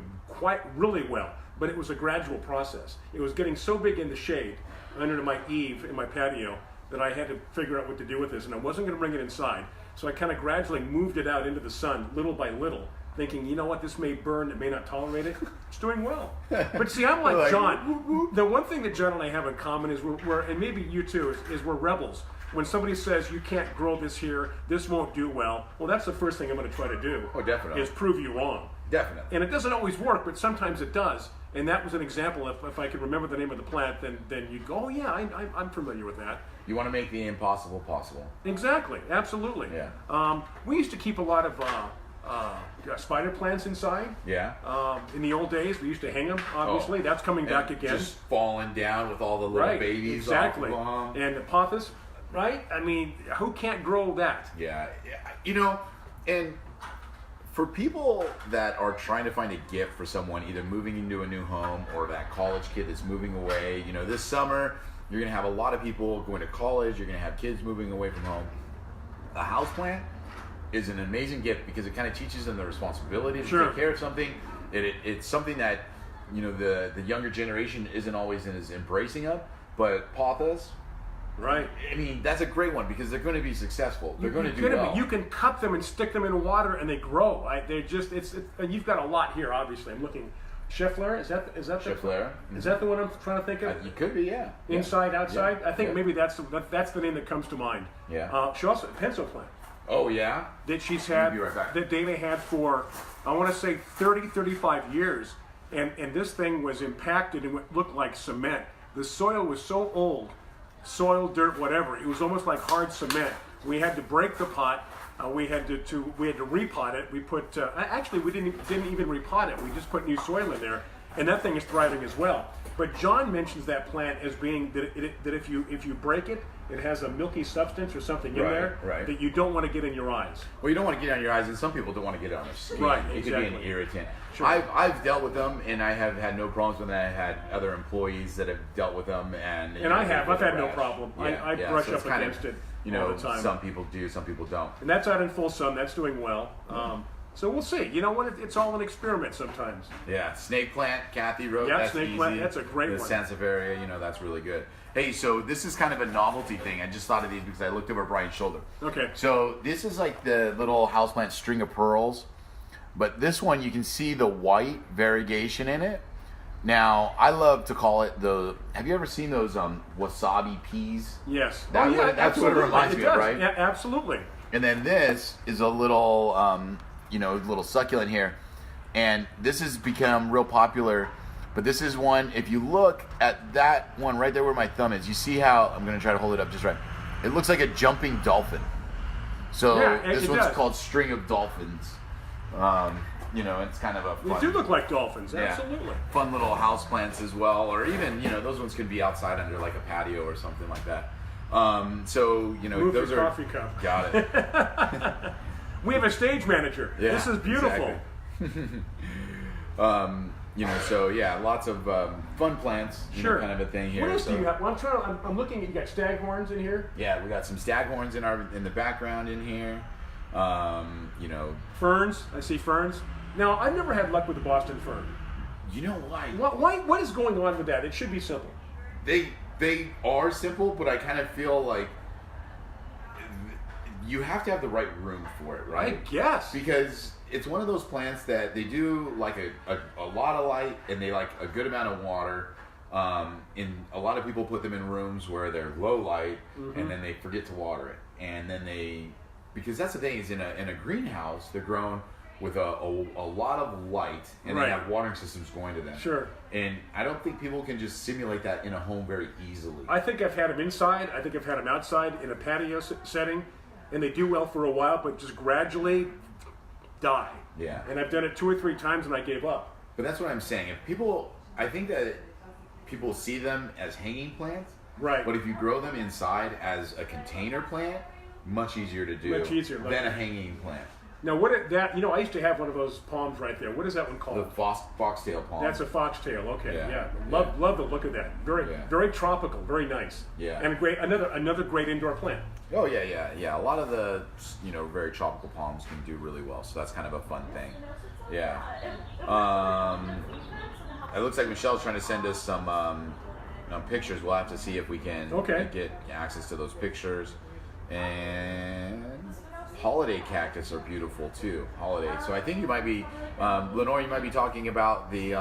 really well. But it was a gradual process. It was getting so big in the shade under my eave in my patio that I had to figure out what to do with this, and I wasn't going to bring it inside. So I kind of gradually moved it out into the sun, little by little, thinking, you know what, this may burn, it may not tolerate it. It's doing well. But see, I'm like John. The one thing that John and I have in common is we're and maybe you too, is we're rebels. When somebody says you can't grow this here, this won't do well, that's the first thing I'm going to try to do. Oh, definitely. Is prove you wrong. Definitely. And it doesn't always work, but sometimes it does. And that was an example. If I could remember the name of the plant, then you'd go, oh yeah, I'm familiar with that. You want to make the impossible possible. Exactly, absolutely. Yeah. We used to keep a lot of spider plants inside. Yeah. In the old days, we used to hang them. Obviously, that's coming back again. Just falling down with all the little babies. Exactly. Off of them. And the pothos, right? I mean, who can't grow that? Yeah. You know, and for people that are trying to find a gift for someone, either moving into a new home or that college kid that's moving away, you know, this summer you're going to have a lot of people going to college, you're going to have kids moving away from home. A houseplant is an amazing gift because it kind of teaches them the responsibility to take care of something. It's something that, you know, the younger generation isn't always as embracing of, but pothos, right? I mean, that's a great one because they're going to be successful. They're going to do well. You can cut them and stick them in water and they grow. They're just and you've got a lot here. Obviously, I'm looking. Cheflair, is that the Cheflair? Is that the one I'm trying to think of? You could be, yeah. Inside, outside. Yeah. I think maybe that's the name that comes to mind. Yeah. She also pencil plant. Oh yeah. That she's had. Be right back. That Dana had for I want to say 35 years, and this thing was impacted and it looked like cement. The soil was so old. Soil, dirt, whatever. It was almost like hard cement. We had to break the pot. We had to repot it. We put actually we didn't even repot it. We just put new soil in there, and that thing is thriving as well. But John mentions that plant as being that if you break it, it has a milky substance or something in there that you don't want to get in your eyes. Well, you don't want to get on your eyes, and some people don't want to get on their skin. Right, It exactly. could be an irritant. Sure. I've dealt with them, and I have had no problems with them. I had other employees that have dealt with them, and I've had no problem. Yeah, I brush up against it. You know, all the time. some people do, some people don't. And that's out in full sun. That's doing well. So we'll see. You know what? It's all an experiment sometimes. Yeah, snake plant. Kathy wrote. Yeah, that's snake easy. plant. That's a great one. The Sansevieria, you know, that's really good. Hey, so this is kind of a novelty thing. I just thought of these because I looked over Bryan's shoulder. Okay. So this is like the little houseplant string of pearls, but this one you can see the white variegation in it. Now, I love to call it have you ever seen those wasabi peas? Yes. That's what it reminds me of, right? Yeah, absolutely. And then this is a little, little succulent here. And this has become real popular. But this is one, if you look at that one right there where my thumb is, you see how, I'm going to try to hold it up just right. It looks like a jumping dolphin. So this one's called String of Dolphins. You know, it's kind of a fun. They do look like dolphins, yeah, absolutely. Fun little house plants as well, or even, you know, those ones could be outside under like a patio or something like that. So, you know, Move those your are. Coffee cup. Got it. We have a stage manager. Yeah, this is beautiful. Exactly. You know, so yeah, lots of fun plants, sure, know, kind of a thing here. What else do you have? Well, I'm looking at, you got staghorns in here. Yeah, we got some staghorns in the background in here. You know, ferns. I see ferns. Now, I've never had luck with the Boston fern. You know why? What is going on with that? It should be simple. They are simple, but I kind of feel like you have to have the right room for it, right? I guess. Because it's one of those plants that they do like a lot of light and they like a good amount of water. And a lot of people put them in rooms where they're low light, and then they forget to water it. And then because that's the thing is in a greenhouse, they're grown with a lot of light, and they have watering systems going to them. Sure. And I don't think people can just simulate that in a home very easily. I think I've had them inside. I think I've had them outside in a patio setting, and they do well for a while, but just gradually die. Yeah. And I've done it 2 or 3 times, and I gave up. But that's what I'm saying. I think that people see them as hanging plants. Right. But if you grow them inside as a container plant, much easier to do than a hanging plant. Now, that? I used to have one of those palms right there. What is that one called? The foxtail palm. That's a foxtail. Okay, Yeah. Love the look of that. Very tropical, very nice. Yeah. And another great indoor plant. Oh yeah. A lot of the very tropical palms can do really well, so that's kind of a fun thing. Yeah. It looks like Michelle's trying to send us some pictures. We'll have to see if we can get access to those pictures. And holiday cactus are beautiful too. Holiday. So I think you might be, Lenore, you might be talking about the,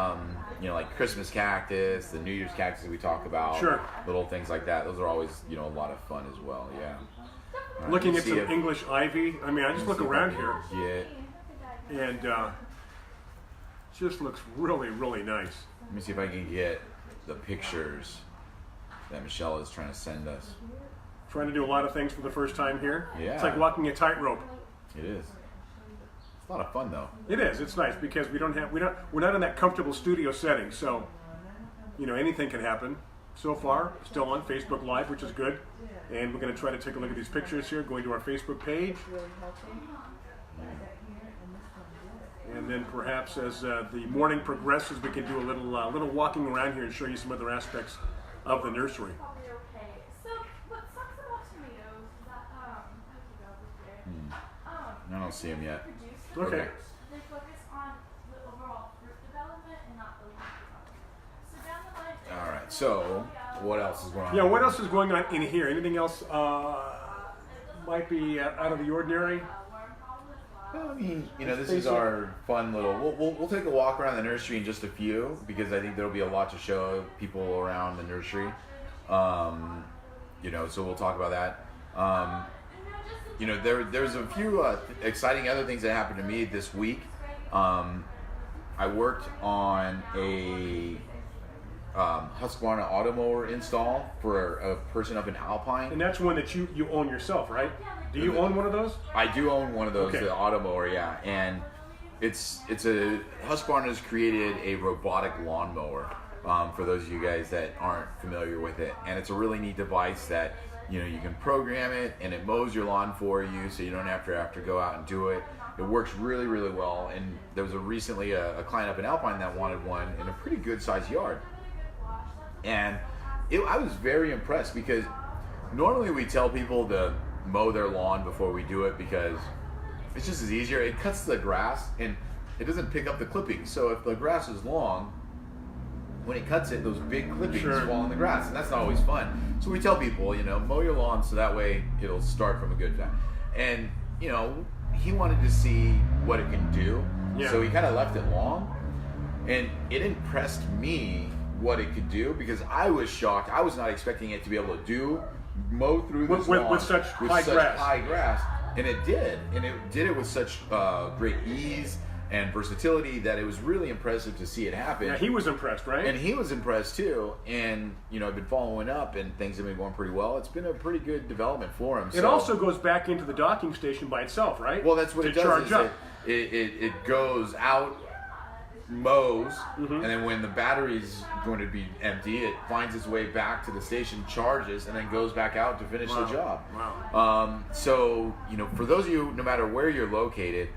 like Christmas cactus, the New Year's cactus we talk about. Sure. Little things like that. Those are always, a lot of fun as well. Yeah. Right, Looking at some English ivy. I mean, I just look around here. Yeah. And just looks really, really nice. Let me see if I can get the pictures that Michelle is trying to send us. Trying to do a lot of things for the first time here. Yeah. It's like walking a tightrope. It is. It's a lot of fun though. It is. It's nice because we're not in that comfortable studio setting, so anything can happen. So far, still on Facebook Live, which is good. And we're going to try to take a look at these pictures here, going to our Facebook page. And then perhaps as the morning progresses, we can do a little walking around here and show you some other aspects of the nursery. I don't see him yet. Okay. They focus on the overall fruit development and not the leaf development. So down the line. All right. So, what else is going on? Yeah, what else is going on in here? Anything else might be out of the ordinary? Well, I mean, this is our fun little. We'll take a walk around the nursery in just a few because I think there'll be a lot to show people around the nursery. So we'll talk about that. There's a few exciting other things that happened to me this week. I worked on a Husqvarna Automower install for a person up in Alpine. And that's one that you own yourself, right? Do you own one of those? I do own one of those, Okay. the Automower, yeah. And Husqvarna has created a robotic lawnmower for those of you guys that aren't familiar with it. And it's a really neat device that you can program it and it mows your lawn for you, so you don't have to go out and do it. It works really, really well. And there was recently a client up in Alpine that wanted one in a pretty good sized yard. And I was very impressed because normally we tell people to mow their lawn before we do it because it's just as easier. It cuts the grass and it doesn't pick up the clippings. So if the grass is long, when it cuts it, those big clippings fall in the grass, and that's not always fun. So we tell people, mow your lawn so that way it'll start from a good time. And he wanted to see what it can do, so he kind of left it long, and it impressed me what it could do because I was shocked. I was not expecting it to be able to mow through this lawn with such high grass, and it did, and it did it with such great ease and versatility that it was really impressive to see it happen. Yeah, he was impressed, right? And he was impressed too. And I've been following up, and things have been going pretty well. It's been a pretty good development for him. It also goes back into the docking station by itself, right? Well, that's what it does. Charge up. It goes out, mows, and then when the battery's going to be empty, it finds its way back to the station, charges, and then goes back out to finish the job. Wow. So for those of you, no matter where you're located,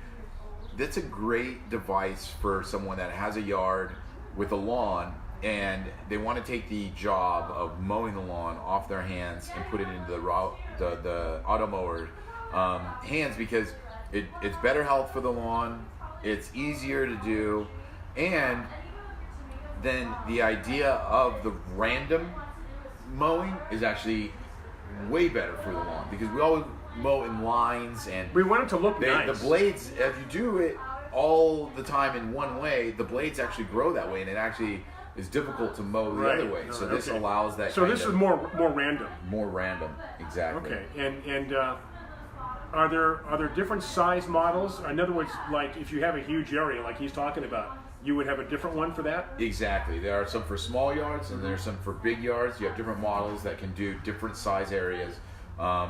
that's a great device for someone that has a yard with a lawn and they want to take the job of mowing the lawn off their hands and put it into the automower hands because it's better health for the lawn, it's easier to do, and then the idea of the random mowing is actually way better for the lawn because we always mow in lines, and we want it to look nice. The blades, if you do it all the time in one way, the blades actually grow that way, and it actually is difficult to mow the other way. So this allows that. So this is more random. More random, exactly. Okay, and are there different size models? In other words, like if you have a huge area, like he's talking about, you would have a different one for that? Exactly. There are some for small yards, and there's some for big yards. You have different models that can do different size areas.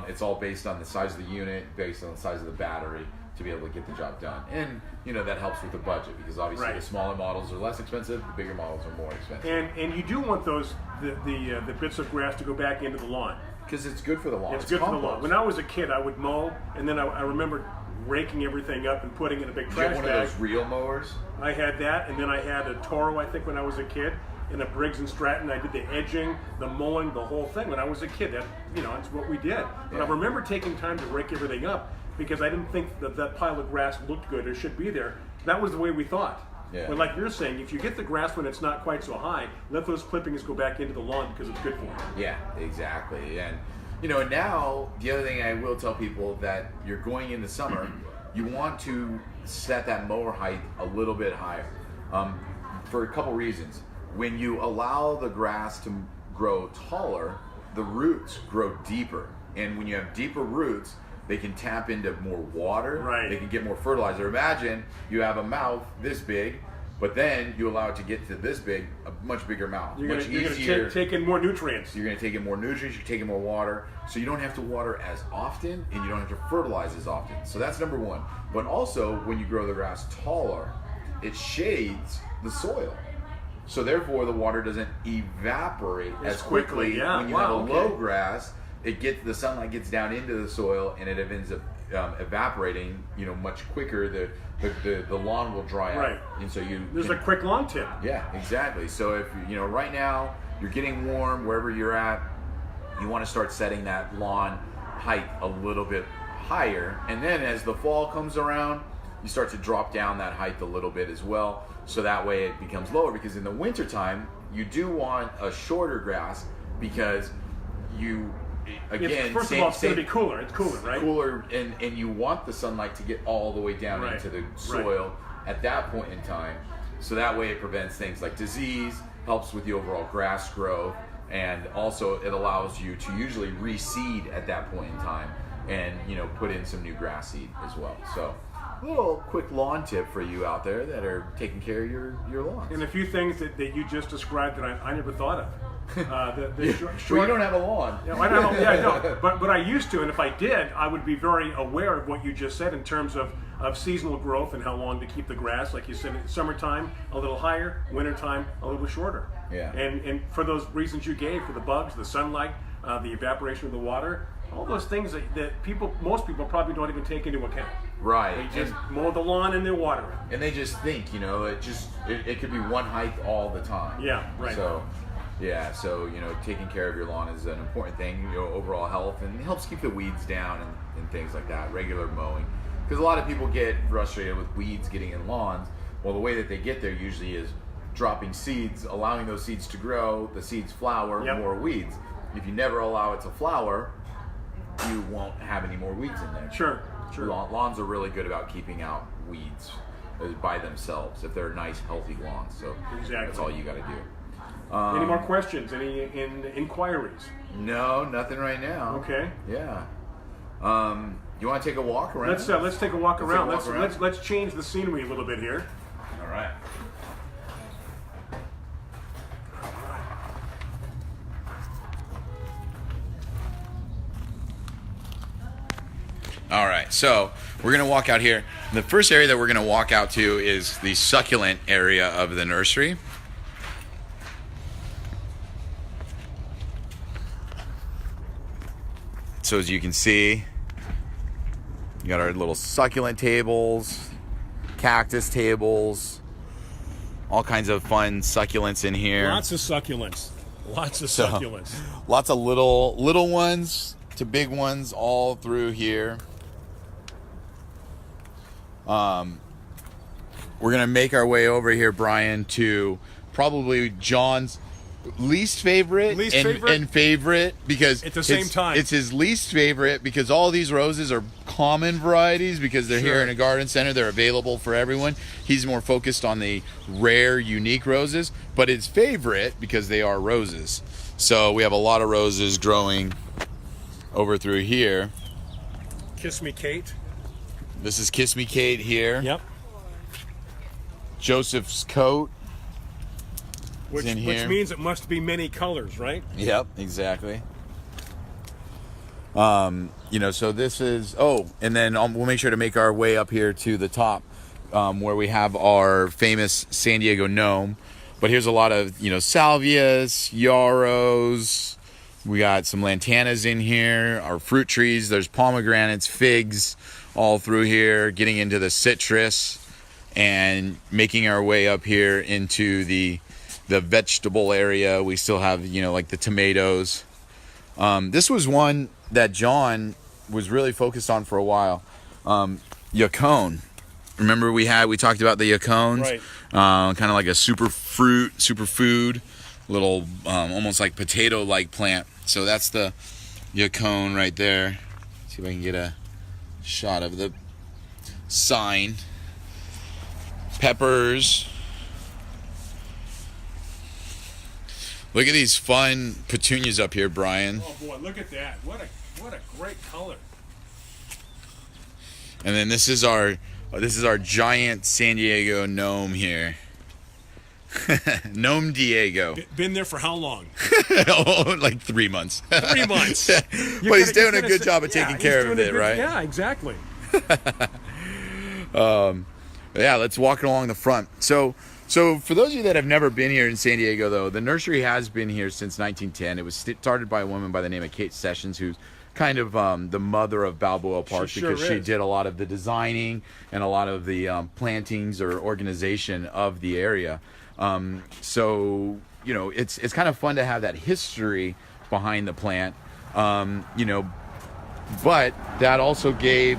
It's all based on the size of the unit, based on the size of the battery to be able to get the job done. And, that helps with the budget because obviously the smaller models are less expensive, the bigger models are more expensive. And you do want the bits of grass to go back into the lawn. Because it's good for the lawn. It's good for the lawn. When I was a kid, I would mow, and then I remember raking everything up and putting it in a big Did you have trash one bag. of those reel mowers? I had that, and then I had a Toro, I think, when I was a kid, and a Briggs and Stratton. I did the edging, the mowing, the whole thing when I was a kid. That, that's what we did. But Yeah. I remember taking time to rake everything up because I didn't think that pile of grass looked good or should be there. That was the way we thought. Yeah. But like you're saying, if you get the grass when it's not quite so high, let those clippings go back into the lawn because it's good for it. Yeah, exactly. And and now the other thing I will tell people that you're going into summer, you want to set that mower height a little bit higher, for a couple reasons. When you allow the grass to grow taller, the roots grow deeper, and when you have deeper roots, they can tap into more water. Right. They can get more fertilizer. Imagine you have a mouth this big, but then you allow it to get to this big, a much bigger mouth. You're much going easier. to take in more nutrients. You're going to take in more nutrients, you're taking more water, so you don't have to water as often, and you don't have to fertilize as often. So that's number one. But also, when you grow the grass taller, it shades the soil. So therefore, the water doesn't evaporate as quickly. Yeah. When you have a low grass, the sunlight gets down into the soil, and it ends up evaporating. Much quicker. The lawn will dry Right. out, and so There's a quick lawn tip. Yeah, exactly. So if right now you're getting warm wherever you're at, you want to start setting that lawn height a little bit higher, and then as the fall comes around, you start to drop down that height a little bit as well, so that way it becomes lower, because in the wintertime you do want a shorter grass, because First of all, it's going to be cooler. It's cooler, right? Cooler, and you want the sunlight to get all the way down Right. into the soil at that point in time, so that way it prevents things like disease, helps with the overall grass growth, and also it allows you to usually reseed at that point in time, and put in some new grass seed as well. So a little quick lawn tip for you out there that are taking care of your lawns. And a few things that you just described that I never thought of. Well, you don't have a lawn. I don't. But I used to, and if I did, I would be very aware of what you just said in terms of seasonal growth and how long to keep the grass. Like you said, summertime a little higher, wintertime a little shorter. Yeah. And for those reasons you gave, for the bugs, the sunlight, the evaporation of the water, all those things that most people probably don't even take into account. Right. They just mow the lawn and they water it. And they just think, it could be one height all the time. Yeah, right. So, taking care of your lawn is an important thing, overall health, and it helps keep the weeds down and things like that, regular mowing. Because a lot of people get frustrated with weeds getting in lawns. Well, the way that they get there usually is dropping seeds, allowing those seeds to grow, the seeds flower, Yep. more weeds. If you never allow it to flower, you won't have any more weeds in there. Sure. Lawns are really good about keeping out weeds by themselves if they're nice, healthy lawns. So Exactly. that's all you got to do. Any more questions? Any inquiries? No, nothing right now. Okay. Yeah. You want to take a walk around? Let's take a walk around. Take a walk around. Let's change the scenery a little bit here. All right. All right, so we're going to walk out here. The first area that we're going to walk out to is the succulent area of the nursery. So as you can see, you got our little succulent tables, cactus tables, all kinds of fun succulents in here. Lots of succulents. Lots of little ones to big ones all through here. We're gonna make our way over here, Brian, to probably John's least favorite and favorite, because at the same time it's his least favorite, because all these roses are common varieties because they're here in a garden center. They're available for everyone. He's more focused on the rare, unique roses, but his favorite because they are roses. So we have a lot of roses growing over through here. Kiss Me Kate. This is Kiss Me Kate here. Yep. Joseph's Coat. Which in here. means it must be many colors, right? Yep, exactly. So this is, and then we'll make sure to make our way up here to the top, where we have our famous San Diego gnome. But here's a lot of, salvias, yarrows. We got some lantanas in here, our fruit trees. There's pomegranates, figs, all through here, getting into the citrus, and making our way up here into the vegetable area. We still have, like the tomatoes. This was one that John was really focused on for a while. Yacon. Remember we talked about the yacons? Right. Kind of like a superfood, little almost like potato-like plant. So that's the yacon right there. See if I can get a shot of the sign. Peppers. Look at these fun petunias up here, Brian. Oh boy, look at that! What a great color. And then this is our giant San Diego gnome here. Gnome Diego. Been there for how long? Oh, like 3 months. 3 months. But he's doing a good job of taking care of it, right? Yeah, exactly. Yeah, let's walk along the front. So for those of you that have never been here in San Diego, though, the nursery has been here since 1910. It was started by a woman by the name of Kate Sessions, who's kind of the mother of Balboa Park, because she did a lot of the designing and a lot of the plantings or organization of the area. So it's kind of fun to have that history behind the plant, but that also gave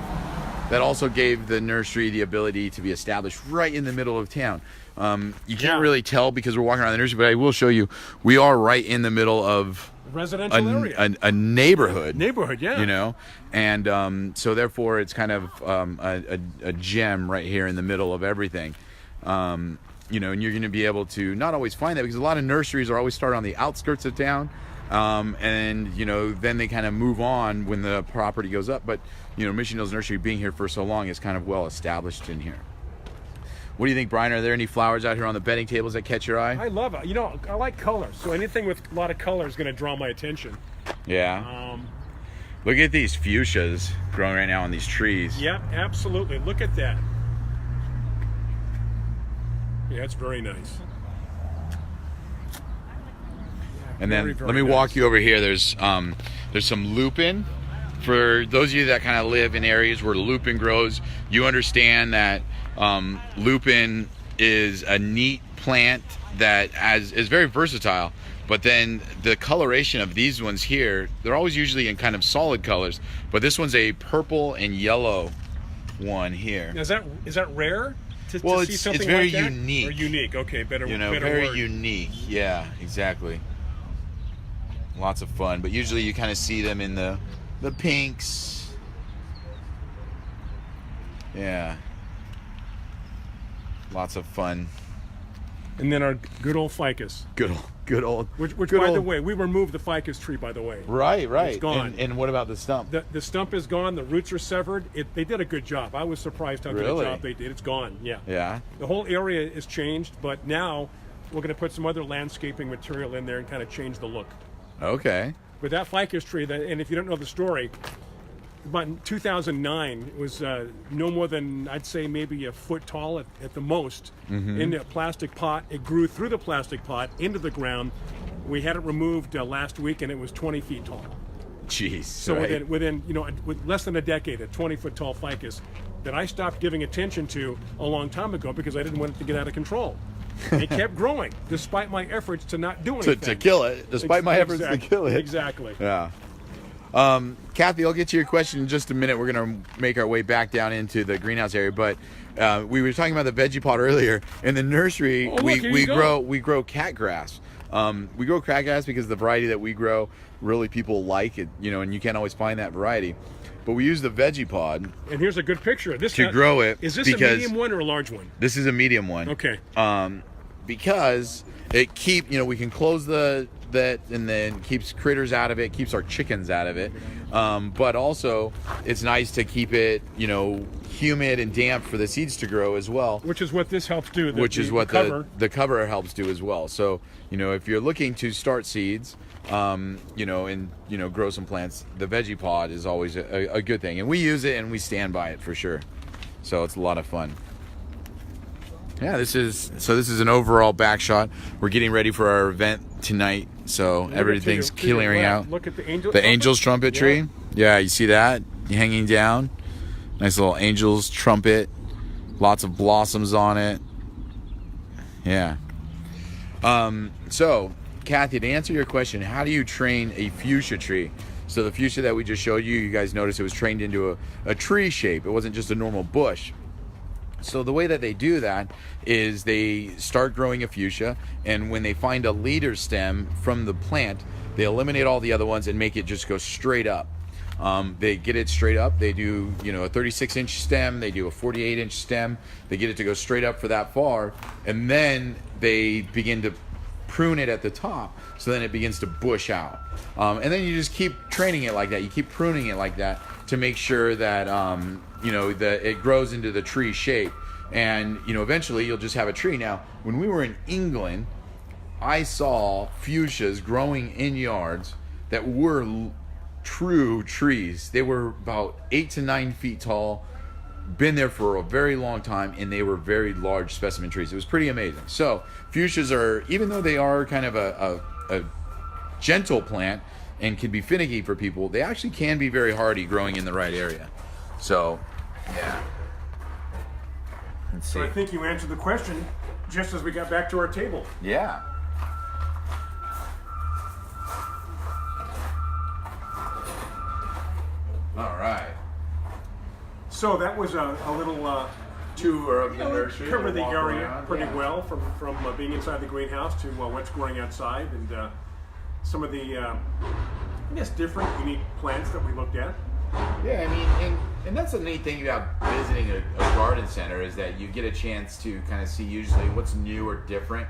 the nursery the ability to be established right in the middle of town. You can't really tell because we're walking around the nursery, but I will show you we are right in the middle of residential area, a neighborhood, yeah. And so therefore it's kind of a gem right here in the middle of everything. And you're going to be able to not always find that, because a lot of nurseries are always started on the outskirts of town, and then they kind of move on when the property goes up. But Mission Hills Nursery, being here for so long, is kind of well established in here. What do you think, Brian? Are there any flowers out here on the bedding tables that catch your eye? I love it. I like colors, so anything with a lot of color is going to draw my attention. Yeah. Look at these fuchsias growing right now on these trees. Yep, absolutely. Look at that. Yeah, it's very nice. And then very let me nice. walk you over here. There's some lupin. For those of you that kind of live in areas where lupin grows, you understand that lupin is a neat plant that is very versatile. But then the coloration of these ones here, they're always usually in kind of solid colors. But this one's a purple and yellow one here. Now, is that rare? Well, to see something it's very like that? unique. Or unique, okay, better very word. unique. Yeah, exactly. Lots of fun, but usually you kind of see them in the pinks. Yeah. Lots of fun. And then our good old ficus. Good old. Which good by old, the way, we removed the ficus tree, by the way. Right. It's gone. And what about the stump? The stump is gone. The roots are severed. They did a good job. I was surprised how good a job they did. It's gone. Yeah. Yeah. The whole area is changed, but now we're going to put some other landscaping material in there and kind of change the look. Okay. With that ficus tree, and if you don't know the story, about in 2009, it was no more than, I'd say, maybe a foot tall at the most, in a plastic pot. It grew through the plastic pot into the ground. We had it removed last week, and it was 20 feet tall. Jeez. So right. within with less than a decade, a 20-foot tall ficus that I stopped giving attention to a long time ago because I didn't want it to get out of control. It kept growing despite my efforts to not do anything. To kill it, despite my efforts to kill it. Exactly. Yeah. Kathy, I'll get to your question in just a minute. We're going to make our way back down into the greenhouse area, but we were talking about the veggie pot earlier. In the nursery, we grow cat grass. We grow cat grass because the variety that we grow, really people like it, and you can't always find that variety. But we use the veggie pod. And here's a good picture of this to grow it. Is this a medium one or a large one? This is a medium one. Okay. Because it we can close that and then keeps critters out of it, keeps our chickens out of it. But also it's nice to keep it, humid and damp for the seeds to grow as well. Which is what this helps do. The cover helps do as well. So, if you're looking to start seeds, and grow some plants, the veggie pod is always a good thing. And we use it and we stand by it for sure. So it's a lot of fun. Yeah, this is an overall back shot. We're getting ready for our event tonight, so everything's clearing out. Look at the Angel's trumpet tree. Yeah, you see that hanging down. Nice little angel's trumpet. Lots of blossoms on it. Yeah. So, Kathy, to answer your question, how do you train a fuchsia tree? So the fuchsia that we just showed you, you guys noticed it was trained into a tree shape. It wasn't just a normal bush. So the way that they do that is they start growing a fuchsia, and when they find a leader stem from the plant, they eliminate all the other ones and make it just go straight up. They get it straight up. They do, a 36-inch stem. They do a 48-inch stem. They get it to go straight up for that far, and then they begin to prune it at the top, so then it begins to bush out. And then you just keep training it like that. You keep pruning it like that to make sure that that it grows into the tree shape, and eventually you'll just have a tree. Now, when we were in England, I saw fuchsias growing in yards that were true trees. They were about 8 to 9 feet tall, been there for a very long time, and they were very large specimen trees. It was pretty amazing. So fuchsias are, even though they are kind of a gentle plant and can be finicky for people, they actually can be very hardy growing in the right area. So yeah, let's see. So I think you answered the question just as we got back to our table. Yeah. All right. So that was a little tour of the nursery. Cover the walk area around. pretty Yeah. well from being inside the greenhouse to what's growing outside, and some of the different unique plants that we looked at. Yeah, I mean, and that's the neat thing about visiting a garden center is that you get a chance to kind of see usually what's new or different.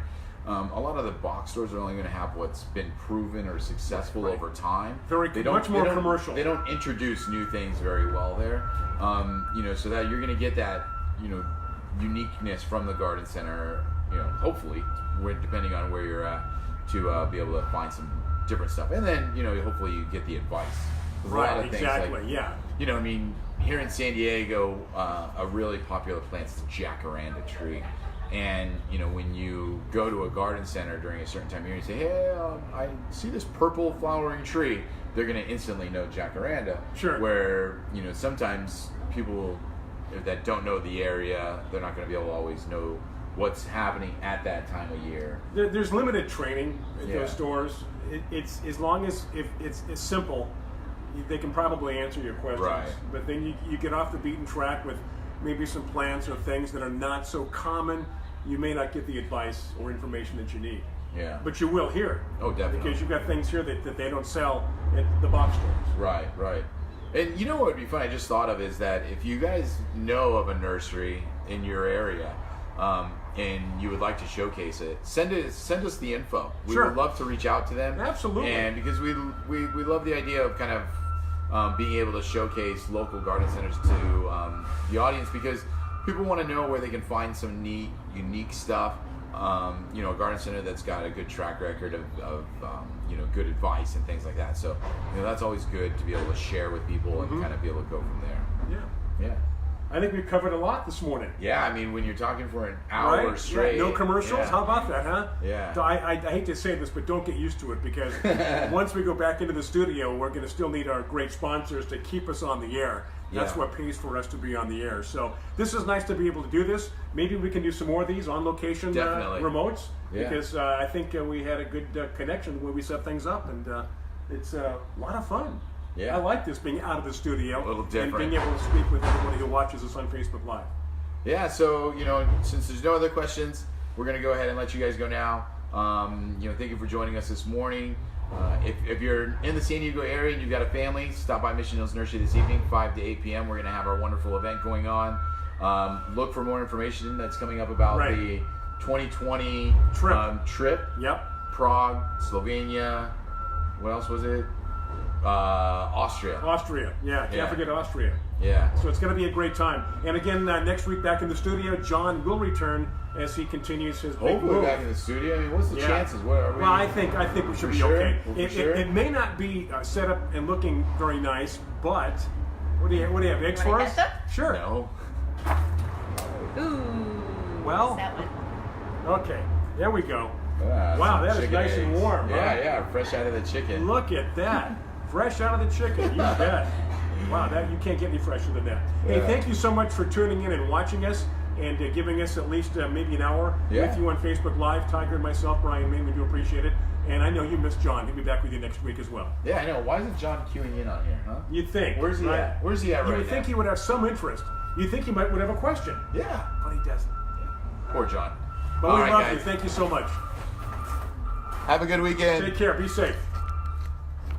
A lot of the box stores are only going to have what's been proven or much over time. Much more commercial. They don't introduce new things very well there. So that you're going to get that, uniqueness from the garden center, hopefully, depending on where you're at, to be able to find some different stuff. And then, hopefully you get the advice. There's a lot of things exactly, yeah. Here in San Diego, a really popular plant is the jacaranda tree. And, when you go to a garden center during a certain time of year and say, hey, I see this purple flowering tree, they're going to instantly know jacaranda. Sure. Where, sometimes people that don't know the area, they're not going to be able to always know what's happening at that time of year. There's limited training at those stores. It's as long as if it's simple, they can probably answer your questions. Right. But then you get off the beaten track with maybe some plants or things that are not so common. You may not get the advice or information that you need. Yeah. But you will here. Oh, definitely. Because you've got things here that they don't sell at the box stores. Right. And what would be fun, I just thought of, is that if you guys know of a nursery in your area, and you would like to showcase it, send us the info. We Sure. would love to reach out to them. Absolutely. And because we love the idea of kind of being able to showcase local garden centers to the audience, because people want to know where they can find some neat, unique stuff. A garden center that's got a good track record of good advice and things like that. So, that's always good to be able to share with people and kind of be able to go from there. Yeah. I think we've covered a lot this morning. Yeah, I mean, when you're talking for an hour Right? straight. Yeah, no commercials? Yeah. How about that, huh? Yeah. So I hate to say this, but don't get used to it, because once we go back into the studio, we're going to still need our great sponsors to keep us on the air. That's Yeah. what pays for us to be on the air. So this is nice to be able to do this. Maybe we can do some more of these on location Definitely. remotes, Yeah. because I think we had a good connection when we set things up, and it's a lot of fun. Yeah. I like this, being out of the studio A little different. and being able to speak with everybody who watches us on Facebook Live. Yeah, so, since there's no other questions, we're going to go ahead and let you guys go now. Thank you for joining us this morning. If you're in the San Diego area and you've got a family, stop by Mission Hills Nursery this evening, 5 to 8 p.m. We're going to have our wonderful event going on. Look for more information that's coming up about Right. the 2020 trip. Yep. Prague, Slovenia, what else was it? Austria. Yeah, can't Yeah. forget Austria. Yeah. So it's going to be a great time. And again, next week back in the studio, John will return as he continues his big Hopefully move. back in the studio. I mean, what's the Yeah. chances? What are we? Well, I think we should be sure? okay. For It, sure? it may not be set up and looking very nice, but what do you have? Eggs for Wanna us? catch up? Sure. No. Ooh. Well- That one. Okay. There we go. Ah, Wow, some that is chicken nice and eggs. warm, huh? Yeah, fresh out of the chicken. Look at that. Fresh out of the chicken. You bet. Wow, that you can't get any fresher than that. Hey, Yeah. thank you so much for tuning in and watching us and giving us at least maybe an hour Yeah. with you on Facebook Live. Tiger and myself, Bryan, we do appreciate it. And I know you miss John. He'll be back with you next week as well. Yeah, I know. Why isn't John queuing in on here, huh? You'd think. Where's he right? at? Where's he at You right would now? think he would have some interest. You'd think he would have a question, Yeah. but he doesn't. Poor John. But All we right, love guys. you. Thank you so much. Have a good weekend. Take care. Be safe.